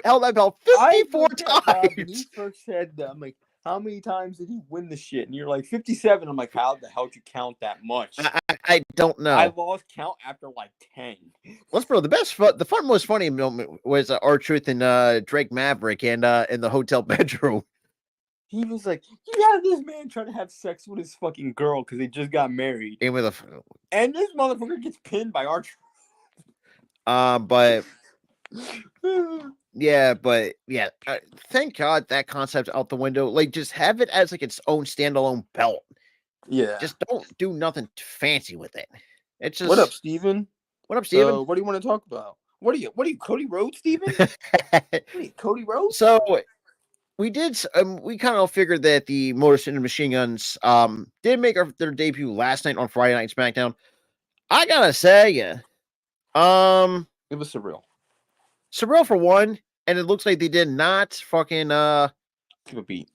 held that belt 54 times. When you first said that, I'm like, how many times did he win the shit? And you're like 57. I'm like, how the hell did you count that much? I don't know. I lost count after like 10. Let's bro. The most funny moment was R-Truth and Drake Maverick and in the hotel bedroom. He was like, you had this man trying to have sex with his fucking girl because they just got married. And this motherfucker gets pinned by R-Truth. But Yeah, but yeah, thank God that concept's out the window. Like, just have it as like its own standalone belt. Yeah. Just don't do nothing fancy with it. It's What up, just Steven? what up, Steven? So, what do you want to talk about? What are you, Cody Rhodes, Steven? What are you, Cody Rhodes? So we did. We kind of figured that the Motor City Machine Guns did make their debut last night on Friday Night SmackDown. I gotta say, yeah, It was surreal. surreal for one, and it looks like they did not fucking Keep a beat.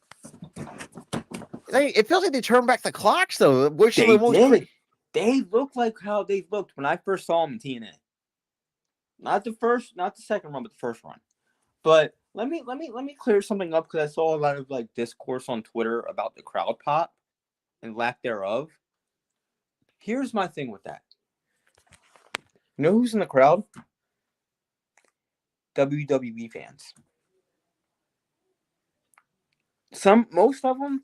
it feels like they turned back the clocks though, which is They the most did. They look like how they looked when I first saw them in TNA. Not the second run, but the first run. But let me clear something up because I saw a lot of like discourse on Twitter about the crowd pop and lack thereof. Here's my thing with that. You know who's in the crowd? WWE fans. Most of them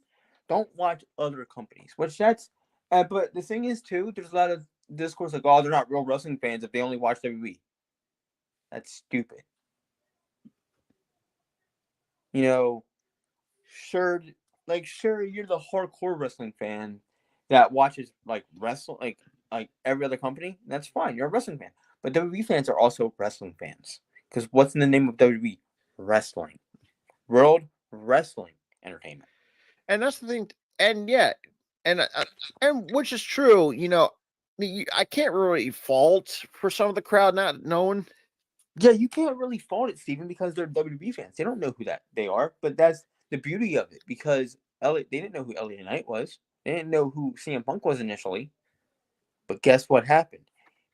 don't watch other companies, which that's. But the thing is too, there's a lot of discourse like, oh, they're not real wrestling fans if they only watch WWE. That's stupid. You know, sure, you're the hardcore wrestling fan that watches like like every other company. That's fine. You're a wrestling fan, but WWE fans are also wrestling fans because what's in the name of WWE? Wrestling, World Wrestling Entertainment. and that's the thing. And yeah, and which is true. You know, I can't really fault for some of the crowd not knowing. Yeah, you can't really fault it, Steven, because they're WWE fans. They don't know who that they are, but that's the beauty of it because they didn't know who LA Knight was. They didn't know who CM Punk was initially. But guess what happened?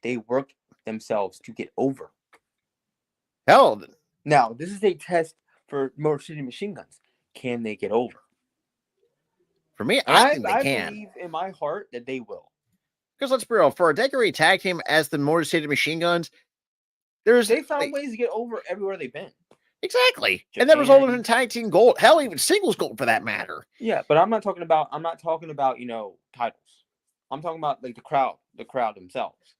They worked themselves to get over. Hell, Now, this is a test for Motor City Machine Guns. Can they get over? for me, And I think they I can. believe in my heart that they will. Because let's be real, for a decorated tag team as the Motor City Machine Guns, there's They found ways to get over everywhere they've been. Exactly. Japan. And that resulted in tag team gold. Hell, even singles gold for that matter. Yeah, but I'm not talking about titles. I'm talking about like the crowd themselves.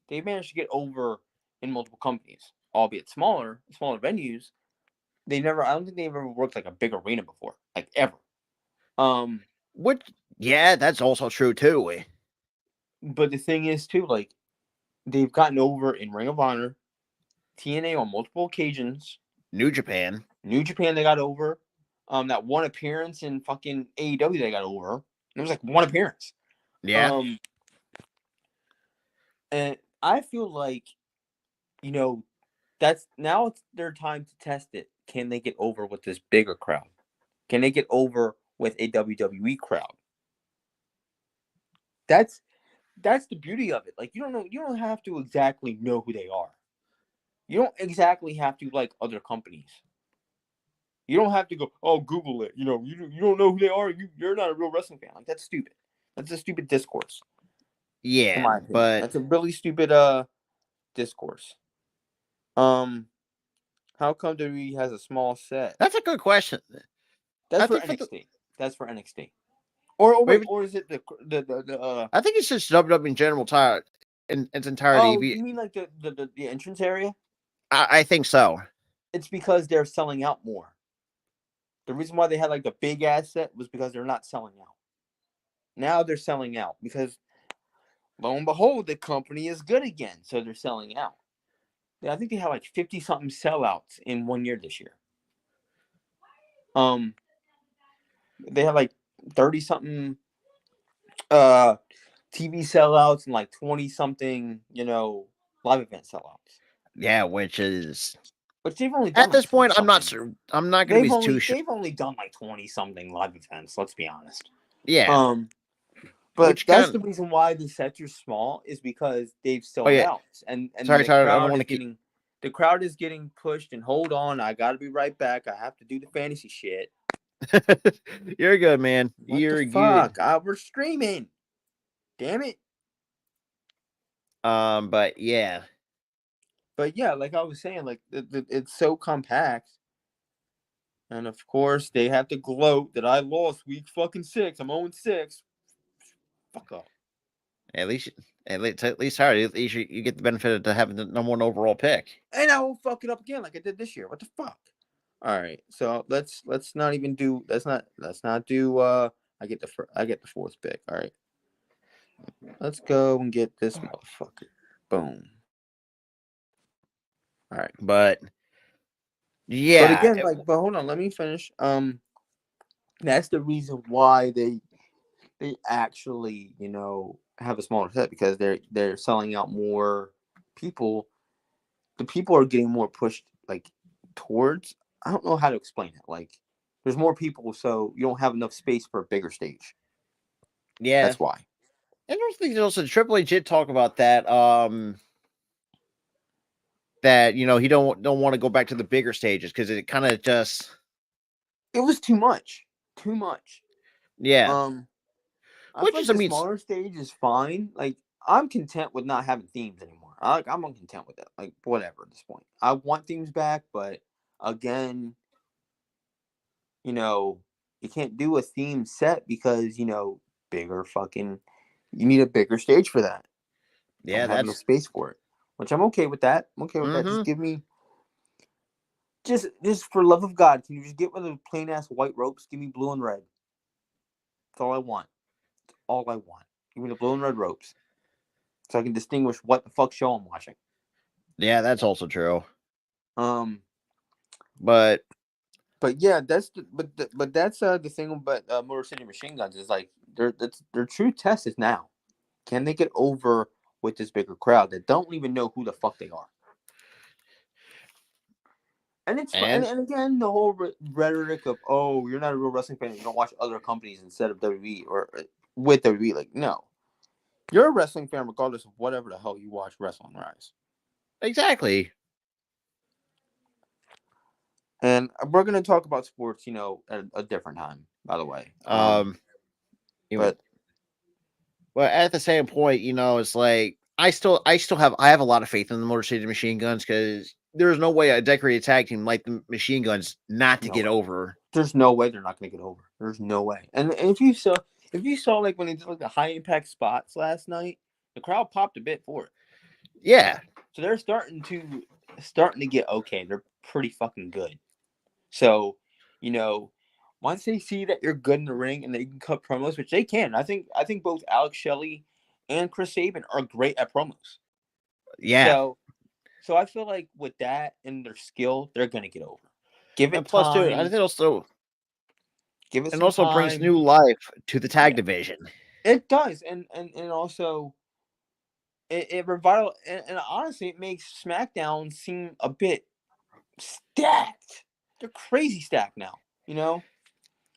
They managed to get over in multiple companies, albeit smaller venues. I don't think they ever worked like a big arena before, like ever. Yeah, that's also true too. But the thing is too, like they've gotten over in Ring of Honor, TNA on multiple occasions. New Japan, they got over. That one appearance in fucking AEW they got over. It was like one appearance. Yeah. And I feel like, that's now it's their time to test it. Can they get over with this bigger crowd? Can they get over with a WWE crowd? That's the beauty of it. Like you don't have to exactly know who they are. You don't exactly have to like other companies. You don't have to go, oh, Google it. You don't know who they are. You're not a real wrestling fan. Like that's stupid. That's a stupid discourse. Yeah, but that's a really stupid discourse. How come WWE has a small set? That's a good question. That's for NXT. That's for NXT. Or is it the I think it's just WWE in general in its entirety. Oh, you mean like the entrance area? I think so. It's because they're selling out more. The reason why they had like the big ass set was because they're not selling out. Now they're selling out because lo and behold, the company is good again, so they're selling out. I think they had like 50 something sellouts in 1 year this year. They had like 30 something TV sellouts and like 20 something, live event sellouts. Yeah, which they've only done at this point, I'm not sure. I'm not going to be too sure. They've only done like 20 something live events. Let's be honest. Yeah. But that's the reason why the sets are small is because they've sold out, and sorry, Tyler, I don't want to the crowd is getting pushed. And hold on, I got to be right back. I have to do the fantasy shit. You're good, man. You're good. We're streaming. Damn it. But yeah. But yeah, like I was saying, like it's so compact. And of course, they have to gloat that I lost week fucking 6. I'm 0-6. Fuck up. At least, at least, sorry, at least you get the benefit of having the number one overall pick. And I won't fuck it up again like I did this year. What the fuck? All right, so let's not even do. Let's not do. I get the fourth pick. All right, let's go and get this motherfucker. Boom. All right. But But yeah, again, like, but hold on, let me finish. That's the reason why they actually, have a smaller set because they're selling out more people. The people are getting more pushed like towards. I don't know how to explain it. Like, there's more people, so you don't have enough space for a bigger stage. yeah. That's why. And I think also Triple H did talk about that. That he don't want to go back to the bigger stages because it kind of just It was too much. Too much. yeah. Um, I Which feel like is I the mean smaller stage is fine. Like, I'm content with not having themes anymore. I'm content with it. Like, whatever at this point. I want themes back, but again, you know, you can't do a theme set because, bigger fucking you need a bigger stage for that. Don't yeah, have enough that's space for it. Which I'm okay with that. I'm okay with that. Just mm-hmm. give me just for love of God, can you just get rid of the plain ass white ropes? Give me blue and red. That's all I want. That's all I want. Give me the blue and red ropes. So I can distinguish what the fuck show I'm watching. Yeah, that's also true. Um But but yeah, but that's the thing about Motor City Machine Guns is like their true test is now. Can they get over with this bigger crowd that don't even know who the fuck they are? And it's fun. And, and and again, the whole rhetoric of, oh, you're not a real wrestling fan. You don't watch other companies instead of WWE or with WWE. Like, no. You're a wrestling fan regardless of whatever the hell you watch Wrestling Rise. exactly. And we're going to talk about sports, at a different time, by the way. Um, even But But at the same point, it's like I have a lot of faith in the Motor City Machine Guns because there's no way a decorated tag team like the Machine Guns not to no get way. over. There's no way they're not going to get over. There's no way. And if you saw like when they did like the high impact spots last night, the crowd popped a bit for it. Yeah, So they're starting to get okay. They're pretty fucking good. So, once they see that you're good in the ring and they can cut promos, which they can, I think both Alex Shelley and Chris Sabin are great at promos. yeah. So I feel like with that and their skill, they're gonna get over. Give And it plus, too, I time. think Give it it some also brings time. new life to the tag Yeah, division. it does, and also it revital and honestly, it makes SmackDown seem a bit stacked. They're crazy stacked now.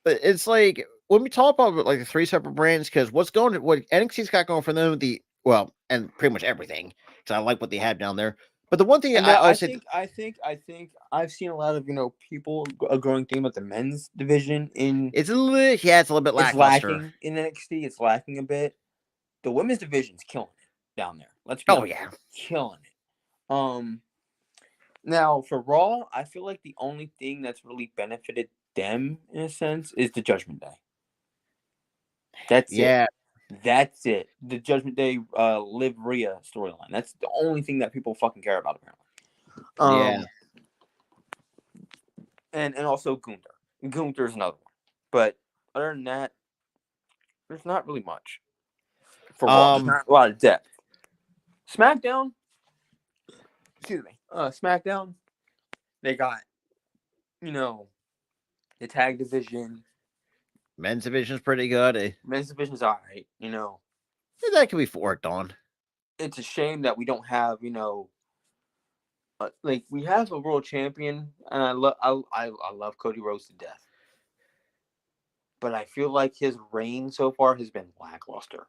But it's like when we talk about like the three separate brands, because what NXT's got going for them, and pretty much everything. Because I like what they have down there. But the one thing And I now I always say think I've seen a lot of people a growing theme about the men's division it's a little bit it's lackluster. lacking in NXT. It's lacking a bit. The women's division's killing it down there. Let's be Oh honest, yeah, killing it. Now for Raw, I feel like the only thing that's really benefited them in a sense is the Judgment Day. That's it. yeah. That's it. The Judgment Day Liv Rhea storyline. That's the only thing that people fucking care about apparently. Yeah. And also Gunther. Gunther's another one. But other than that, there's not really much for Raw. There's not a lot of depth. SmackDown, excuse me. SmackDown, they got, the tag division. Men's division's pretty good. Men's division's alright. That can be worked on. It's a shame that we don't have, like we have a world champion, and I love Cody Rhodes to death. But I feel like his reign so far has been lackluster.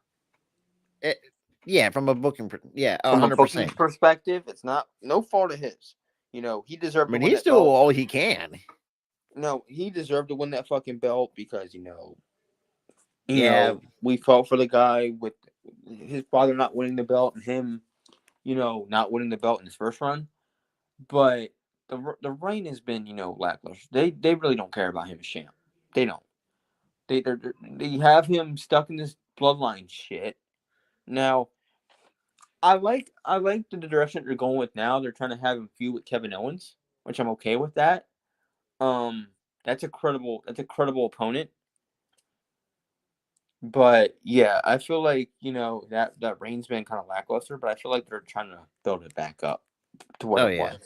Yeah, from a booking, yeah, From a booking 100%. perspective, it's no fault of his. He I deserved to mean, win he's that doing belt. all he can. No, he deserved to win that fucking belt because Yeah, we fought for the guy with his father not winning the belt and him, not winning the belt in his first run. But the reign has been, lackluster. They really don't care about him as champ. They don't. They have him stuck in this bloodline shit, Now, I like the direction they're going with now. They're trying to have him feud with Kevin Owens, which I'm okay with that. That's a credible opponent. But yeah, I feel like that reign's been kind of lackluster. But I feel like they're trying to build it back up to what Oh it yeah. was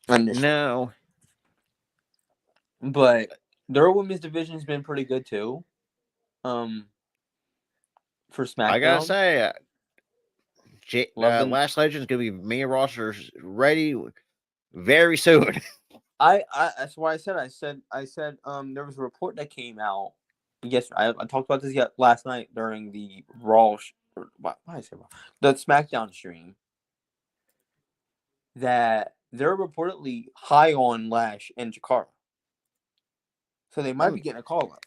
initially. No. But their women's division's been pretty good too. Um, for I gotta SmackDown, say, loving. Last Legend's gonna be main rosters ready very soon. I that's why I said there was a report that came out. Yes, I talked about this last night during the Raw. Why I say Raw? The SmackDown stream that they're reportedly high on Lash and Jakara, so they might be getting a call up.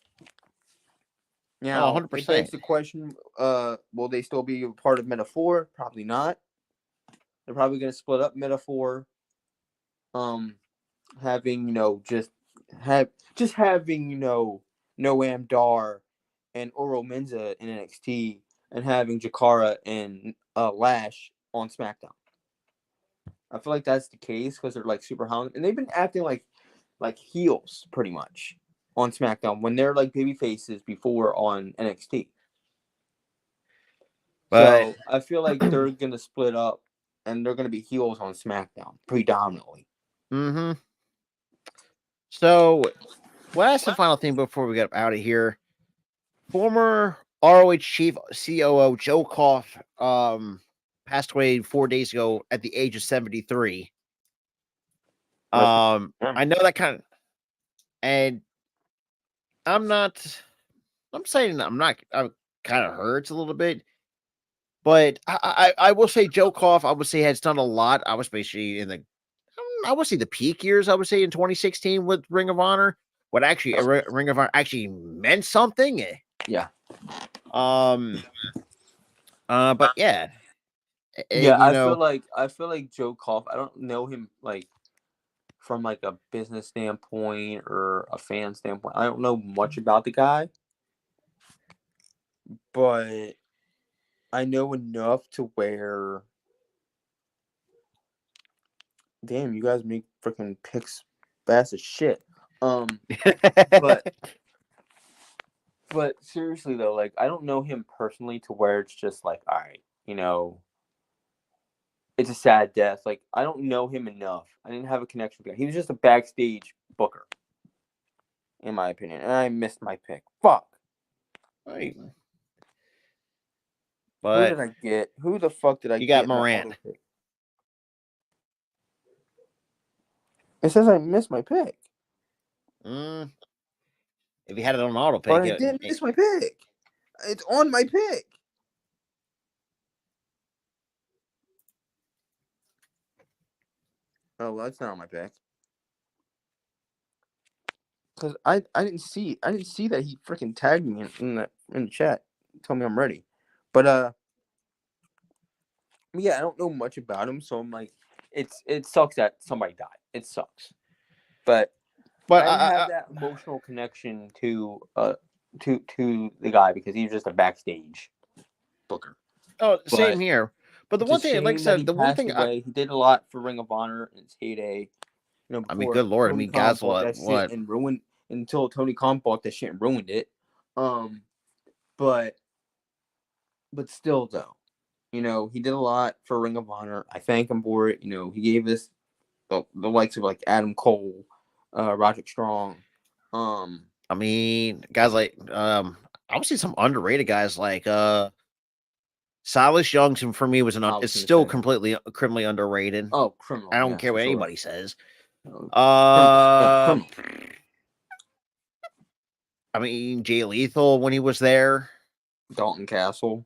Oh, Now it begs 100%. the question: will they still be a part of Meta-4? Probably not. They're probably going to split up Meta-4. Having having Noam Dar and Oro Menza in NXT, and having Jakara and Lash on SmackDown. I feel like that's the case because they're like super hung, and they've been acting like heels pretty much on SmackDown when they're like baby faces before on NXT. But So I feel like they're gonna split up and they're gonna be heels on SmackDown predominantly. mm-hmm. So last and final thing before we get out of here. Former ROH chief COO Joe Koff passed away 4 days ago at the age of 73. I know that kind of, and I'm saying I'm kind of hurts a little bit, but I will say Joe Koff, I would say, has done a lot. I was basically in the, I would say the peak years, I would say in 2016 with Ring of Honor, what actually Ring of Honor actually meant something. Yeah. But yeah, Yeah, and I feel like Joe Koff. I don't know him like from like a business standpoint or a fan standpoint. I don't know much about the guy, but I know enough to where. Damn, you guys make freaking picks fast as shit. But seriously though, like I don't know him personally to where it's just like, all right, it's a sad death. Like I don't know him enough. I didn't have a connection with him. He was just a backstage booker, in my opinion, and I missed my pick. Fuck. Right. Who But did I get? Who the fuck did I you get got in the Moran. auto pick? It says I missed my pick. If you had it on auto pick, But I didn't miss my pick. It's on my pick. Oh, well, that's not on my pick. Because I didn't see that he freaking tagged me in the chat. Told me I'm ready. But yeah, I don't know much about him, so I'm like, it sucks that somebody died. It sucks. But I didn't have that emotional connection to the guy because he was just a backstage booker. Oh, same here. But the It's a one thing, like I shame that he said, the one passed thing away. He did a lot for Ring of Honor in its heyday. I mean, Before good lord, I Tony mean, Khan guys, bought that shit what? and ruined until Tony Khan bought that shit and ruined it. But still though, he did a lot for Ring of Honor. I thank him for it. He gave us the likes of like Adam Cole, Roderick Strong. I mean, guys like I would see some underrated guys like Silas Young for me was it's still completely criminally underrated. Oh, criminal. I don't Yeah, care what sure. anybody says. Criminal. I mean, Jay Lethal when he was there. Dalton Castle.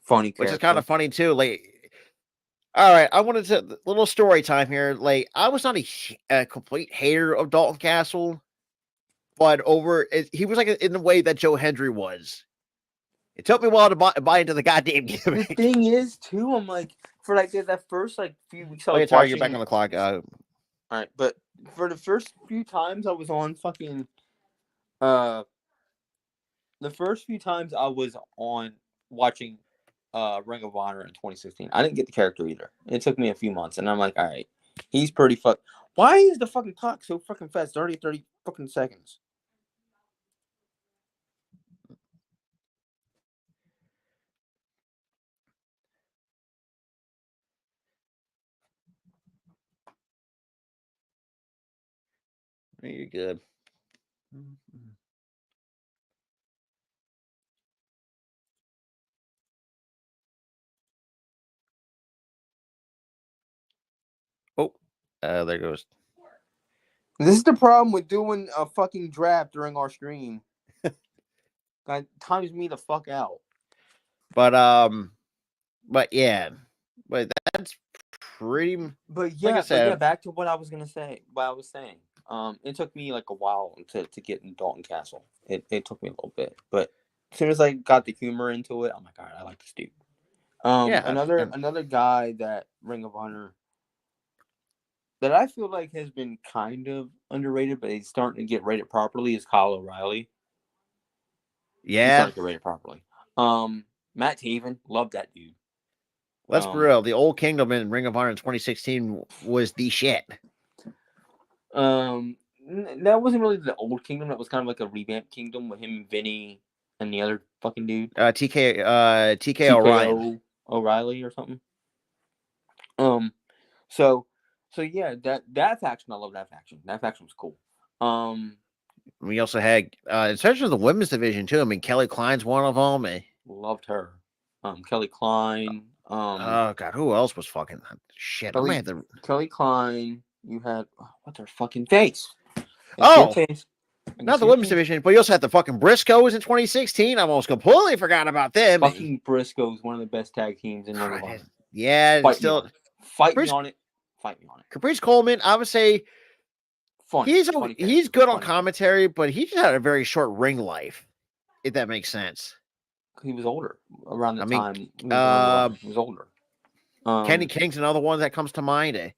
Funny character. Which is kind of funny too. Like, all right, I wanted to little story time here. Like, I was not a complete hater of Dalton Castle, but he was like in the way that Joe Hendry was. It took me a while to buy into the goddamn gimmick. The thing is, too, I'm like, for like that first like few weeks I was watching. you're back on the clock. All right, but for the first few times I was on fucking the first few times I was on watching Ring of Honor in 2016. I didn't get the character either. It took me a few months, and I'm like, all right, he's pretty Why is the fucking clock so fucking fast? 30 fucking seconds. You're good. Oh, there goes. This is the problem with doing a fucking draft during our stream. God, times me the fuck out. But yeah, but that's pretty. But like I said, back to what I was gonna say. What I was saying. It took me like a while to get in Dalton Castle. It took me a little bit, but as soon as I got the humor into it, I'm like, all right, I like this dude. yeah, Another guy that Ring of Honor that I feel like has been kind of underrated, but he's starting to get rated properly is Kyle O'Reilly. yeah. He's starting to get rated properly. Matt Taven, love that dude. Let's be real. The Old Kingdom in Ring of Honor in 2016 was the shit. That wasn't really the Old Kingdom. That was kind of like a revamped Kingdom with him, Vinny, and the other fucking dude. TK O'Reilly. O'Reilly or something. So yeah, that faction, I love that faction. That faction was cool. We also had, especially the women's division too. I mean, Kelly Klein's one of them. Loved her. Kelly Klein. Oh god, who else was fucking shit? Kelly Klein. You had what's her fucking face? Face? Not the women's division, but you also had the fucking Briscoes in 2016. I almost completely forgot about them. Fucking Briscoes, one of the best tag teams in Ring of Honor. Yeah, fight me on it. Caprice Coleman, I would say, he's good on commentary, but he just had a very short ring life, if that makes sense. He was older around the time. He was older. Kenny King's another one that comes to mind.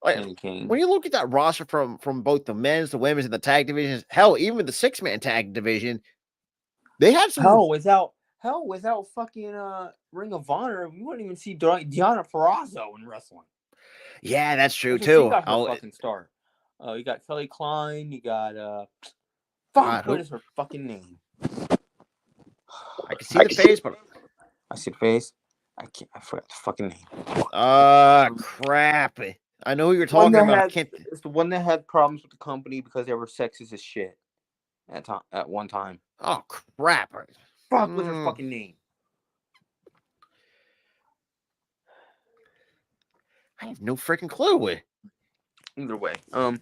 Kenny King. When you look at that roster from both the men's, the women's, and the tag divisions, hell, even the 6-man tag division, they had some. Hell, without fucking Ring of Honor, we wouldn't even see Deonna Purrazzo in wrestling. Yeah, that's true too. She got her fucking start. You got Kelly Klein. You got what is her fucking name? I can see the face, but I see the face. I forgot the fucking name. Crap. I know who you're talking about. It's the one that had problems with the company because they were sexist as shit at one time. Oh crap! Fuck was her fucking name? I have no freaking clue. Either way, her,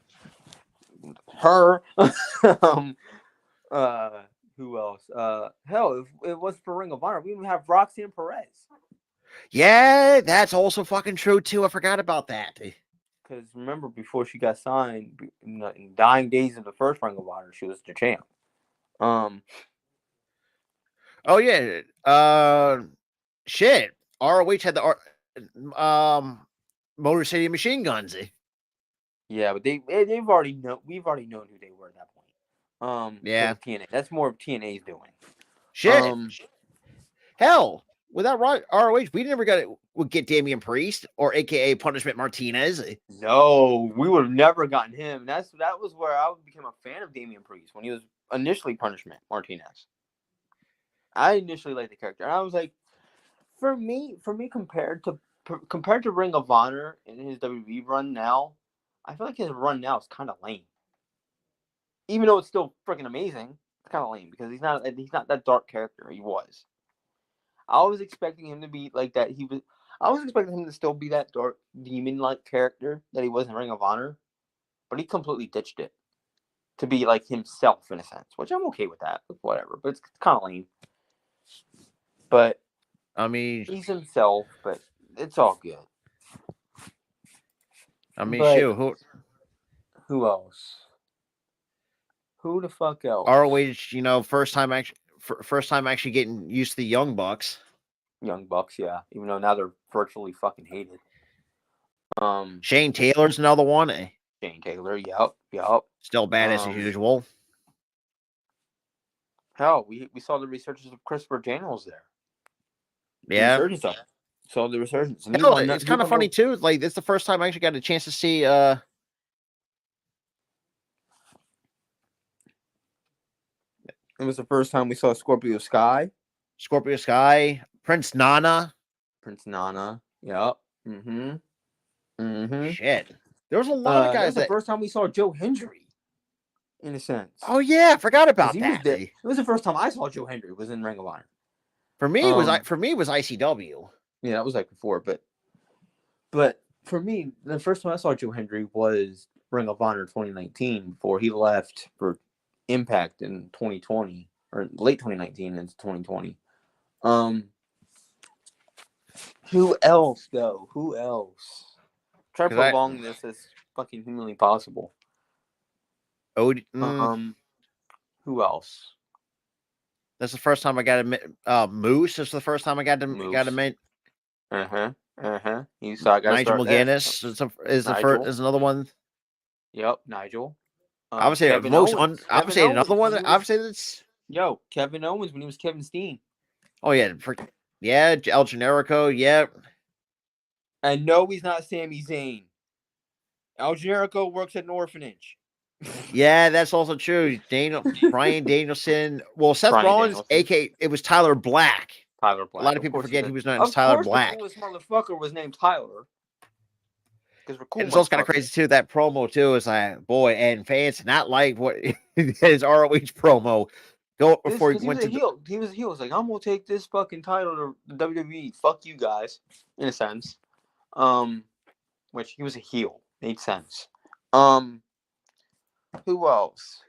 who else? Hell, if it was for Ring of Honor, we would have Roxanne Perez. Yeah, that's also fucking true too. I forgot about that. Because remember, before she got signed, in the dying days of the first Ring of Honor, she was the champ. Oh yeah. Shit. ROH had the Motor City Machine Guns. Yeah, but we've already known who they were at that point. Yeah. TNA. That's more of TNA's doing. Shit. Hell, without ROH, we never would get Damian Priest or AKA Punishment Martinez. No, we would have never gotten him. That was where I became a fan of Damian Priest when he was initially Punishment Martinez. I initially liked the character, and I was like, for me, compared to Ring of Honor in his WWE run now, I feel like his run now is kind of lame. Even though it's still freaking amazing, it's kind of lame because he's not that dark character he was. I was expecting him to be like that. I was expecting him to still be that dark demon-like character that he was in Ring of Honor, but he completely ditched it to be like himself in a sense, which I'm okay with that. Whatever, but it's kind of lame. But I mean, he's himself, but it's all good. I mean, shoot, who else? Who the fuck else? ROH, first time actually getting used to the Young Bucks. Young Bucks, yeah. Even though now they're virtually fucking hated. Shane Taylor's another one. Shane Taylor, yep. Still badass as usual. Hell, we saw the researchers of Christopher Daniels there. The Yeah. resurgence of it. So the resurgence. No, it's kind of funny too. Like, it's the first time I actually got a chance to see. It was the first time we saw Scorpio Sky. Scorpio Sky, Prince Nana. Prince Nana. Yep. Shit. There was a lot of That guys was the first time we saw Joe Hendry. In a sense. Oh yeah, I forgot about that. It was the first time I saw Joe Hendry. Was in Ring of Honor. For me, it was ICW. Yeah, that was like before, but for me, the first time I saw Joe Hendry was Ring of Honor 2019 before he left for Impact in 2020 or late 2019 into 2020. Who else though? Who else? Try to prolong this as fucking humanly possible. Who else? That's the first time I got to Moose. That's the first time I got to Moose. meet. You saw Nigel McGuinness is another one. Yep, Nigel. I would say Kevin most. I would say another one. I would say that's. Kevin Owens when he was Kevin Steen. Oh yeah, El Generico. Yeah. And no, he's not Sami Zayn. El Generico works at an orphanage. Yeah, that's also true. Bryan Danielson. Well, Seth Rollins, aka it was Tyler Black. Tyler Black. A lot of people forget he was known as Tyler Black. The coolest motherfucker was named Tyler. Because we're cool. It's also kind of crazy too. That promo too is like, boy, and fans not like what his ROH promo. Before he went to heel. He was a heel. He was like, I'm gonna take this fucking title to the WWE. Fuck you guys, in a sense. Which he was a heel. Made sense. Who else?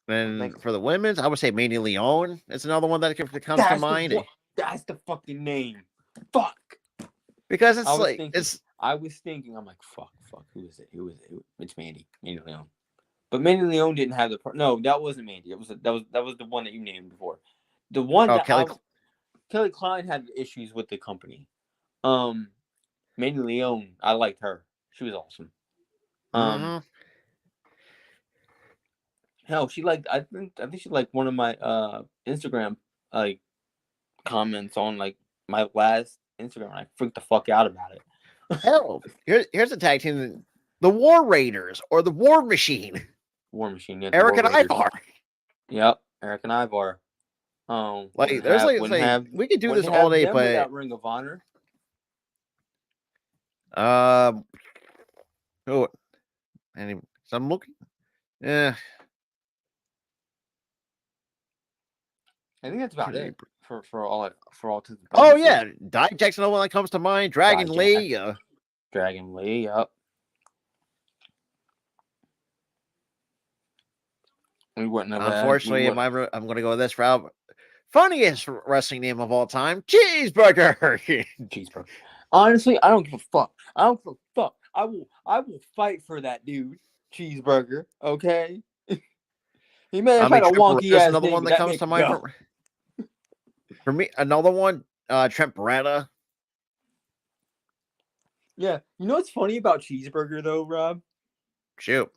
And for the women's, I would say Mandy Leon. It's another one that comes to mind. That's the fucking name. Fuck. Because I was thinking, I'm like, fuck. Who is it? It's Mandy Leon. But Mandy Leon didn't have no, that wasn't Mandy. That was the one that you named before. The one that Kelly Klein had issues with the company. Mandy Leon, I liked her. She was awesome. Hell, she liked. I think she liked one of my Instagram comments on my last Instagram. And I freaked the fuck out about it. Hell, here's a tag team: the War Raiders or the War Machine. War Machine. Yeah, Eric and Ivar. Yep, Eric and Ivar. We could do this all day, but Ring of Honor. I'm looking. Yeah. I think that's about it for all. Oh yeah, Jackson, the one that comes to mind. Dragon Lee. Dragon Lee. Yep. We wouldn't have. Unfortunately, I'm going to go with this route. Funniest wrestling name of all time, Cheeseburger. Cheeseburger. Honestly, I don't give a fuck. I will fight for that dude, Cheeseburger. Okay. He may have had a wonky ass another one that comes to mind for me. Another one, Trent Beretta. Yeah, you know what's funny about Cheeseburger though, Rob? Shoot.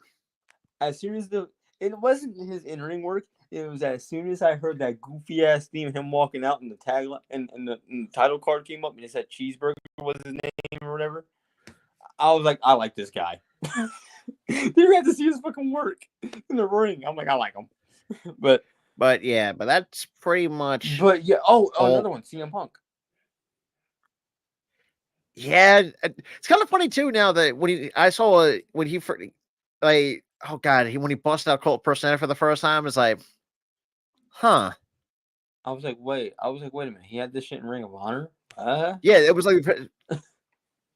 As soon as it wasn't his in-ring work. It was as soon as I heard that goofy ass theme of him walking out and the tagline and the title card came up and it said Cheeseburger was his name or whatever. I was like, I like this guy. You had to see his fucking work in the ring. I'm like, I like him. But that's pretty much. But yeah, another one, CM Punk. Yeah, it's kind of funny too. Now that when he busted out Colt Personetta for the first time, it's like, huh. I was like, wait a minute. He had this shit in Ring of Honor? Yeah, it was like.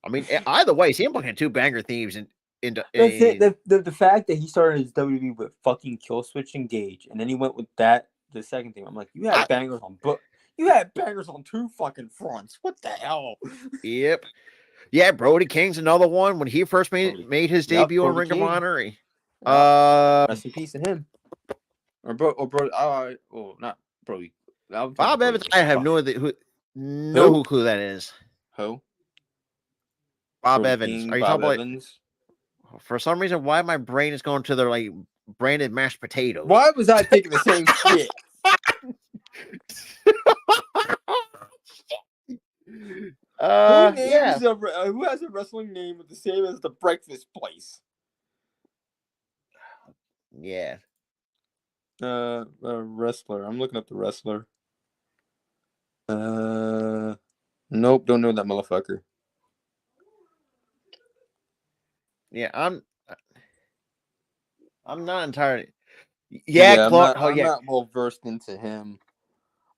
I mean, either way, CM Punk had two banger themes the fact that he started his WWE with fucking Kill Switch Engage, and then he went with that the second theme. I'm like, you had bangers on two fucking fronts. What the hell? Yep. Yeah, Brody King's another one when he first made his debut in Ring of Honor. Rest in peace to him. Or Brody. Not Brody. Bob Evans. I have no idea who that is. Who? Bob Evans. Are you talking about? Evans? For some reason, why my brain is going to the branded mashed potatoes? Why was I thinking the same shit? Yeah. Who has a wrestling name the same as the breakfast place? Yeah. Wrestler. I'm looking up the wrestler. Nope, don't know that motherfucker. Yeah, I'm not entirely. Yeah, I'm not well versed into him.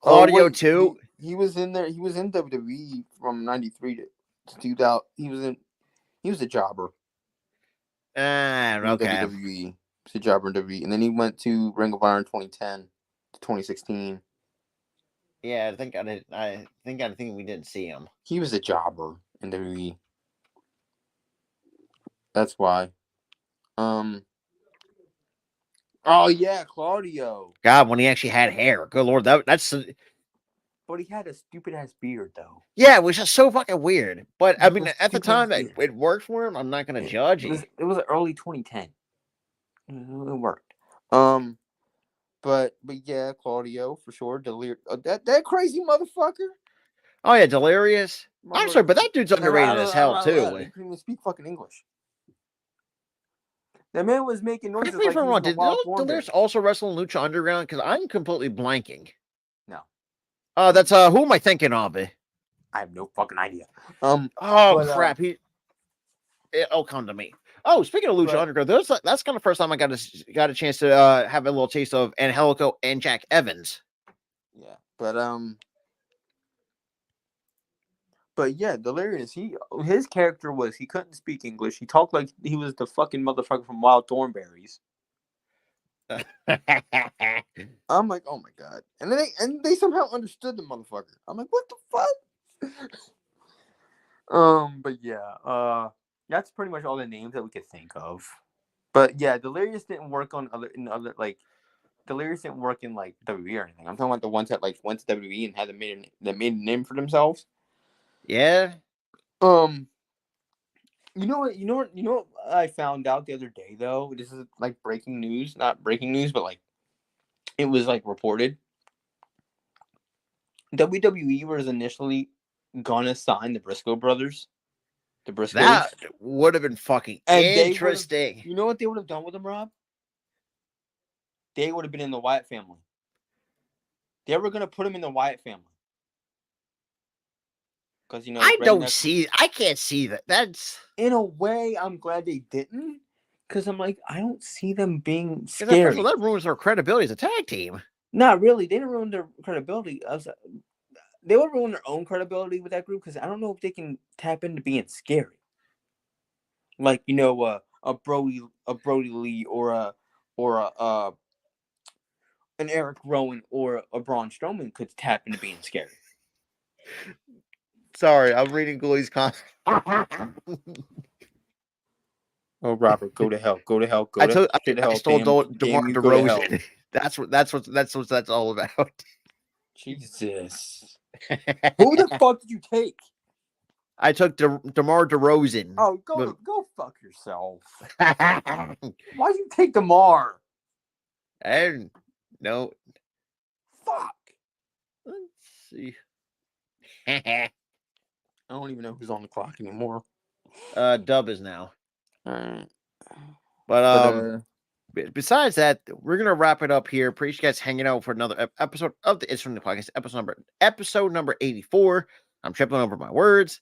Claudio too. He was in there. He was in WWE from '93 to 2000. He was a jobber in Okay. WWE. He was a jobber in WWE, and then he went to Ring of Honor in 2010 to 2016. Yeah, I think we didn't see him. He was a jobber in WWE. That's why. Oh yeah, Claudio. God, when he actually had hair. Good Lord, that's. But he had a stupid ass beard though. Yeah, it was just so fucking weird. But I mean, at the time, beard. it worked for him. I'm not gonna judge it. It was early 2010. It worked. But yeah, Claudio for sure. That crazy motherfucker. Oh yeah, Delirious. I'm sorry, but that dude's underrated as hell too. He couldn't even speak fucking English. That man was making noises Correct me if I'm wrong. Did Delirious also wrestle in Lucha Underground? Because I'm completely blanking. No. That's who am I thinking of? I have no fucking idea. Crap. It'll come to me. Oh, speaking of Lucha Underground, that's kind of the first time I got a chance to have a little taste of Angelico and Jack Evans. Yeah, but yeah, Delirious. His character was he couldn't speak English. He talked like he was the fucking motherfucker from Wild Thornberries. I'm like, oh my god, and they somehow understood the motherfucker. I'm like, what the fuck? But yeah, that's pretty much all the names that we could think of. But yeah, Delirious didn't work Delirious didn't work in like WWE or anything. I'm talking about the ones that like went to WWE and had made a name for themselves. Yeah. You know what I found out the other day though? This is like breaking news, not breaking news, but like it was like reported. WWE was initially gonna sign the Briscoe brothers. The Briscoes. That would have been fucking interesting. You know what they would have done with them, Rob? They would have been in the Wyatt family. They were gonna put him in the Wyatt family. Because I can't see that. That's in a way I'm glad they didn't. Because I'm like, I don't see them being scary. First of all, that ruins their credibility as a tag team. Not really. They didn't ruin their credibility. They would ruin their own credibility with that group because I don't know if they can tap into being scary. Like, a Brody Lee or an Eric Rowan or a Braun Strowman could tap into being scary. Sorry, I'm reading Gully's comment. Oh, Robert, go to hell. Go to hell. Go to hell. I stole DeMar DeRozan. That's what that's all about. Jesus. Who the fuck did you take? I took DeMar DeRozan. Oh, go fuck yourself. Why'd you take DeMar? And no. Fuck. Let's see. I don't even know who's on the clock anymore. Dub is now. All right. But besides that, we're gonna wrap it up here. Appreciate you guys hanging out for another episode of the It's From the Podcast, episode number 84. I'm tripping over my words.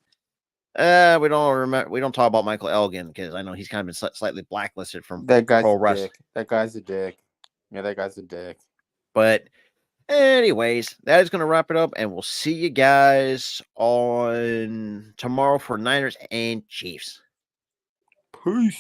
We don't talk about Michael Elgin because I know he's kind of been slightly blacklisted from pro wrestling. That guy's a dick. Yeah, that guy's a dick. But anyways, that is going to wrap it up, and we'll see you guys on tomorrow for Niners and Chiefs. Peace.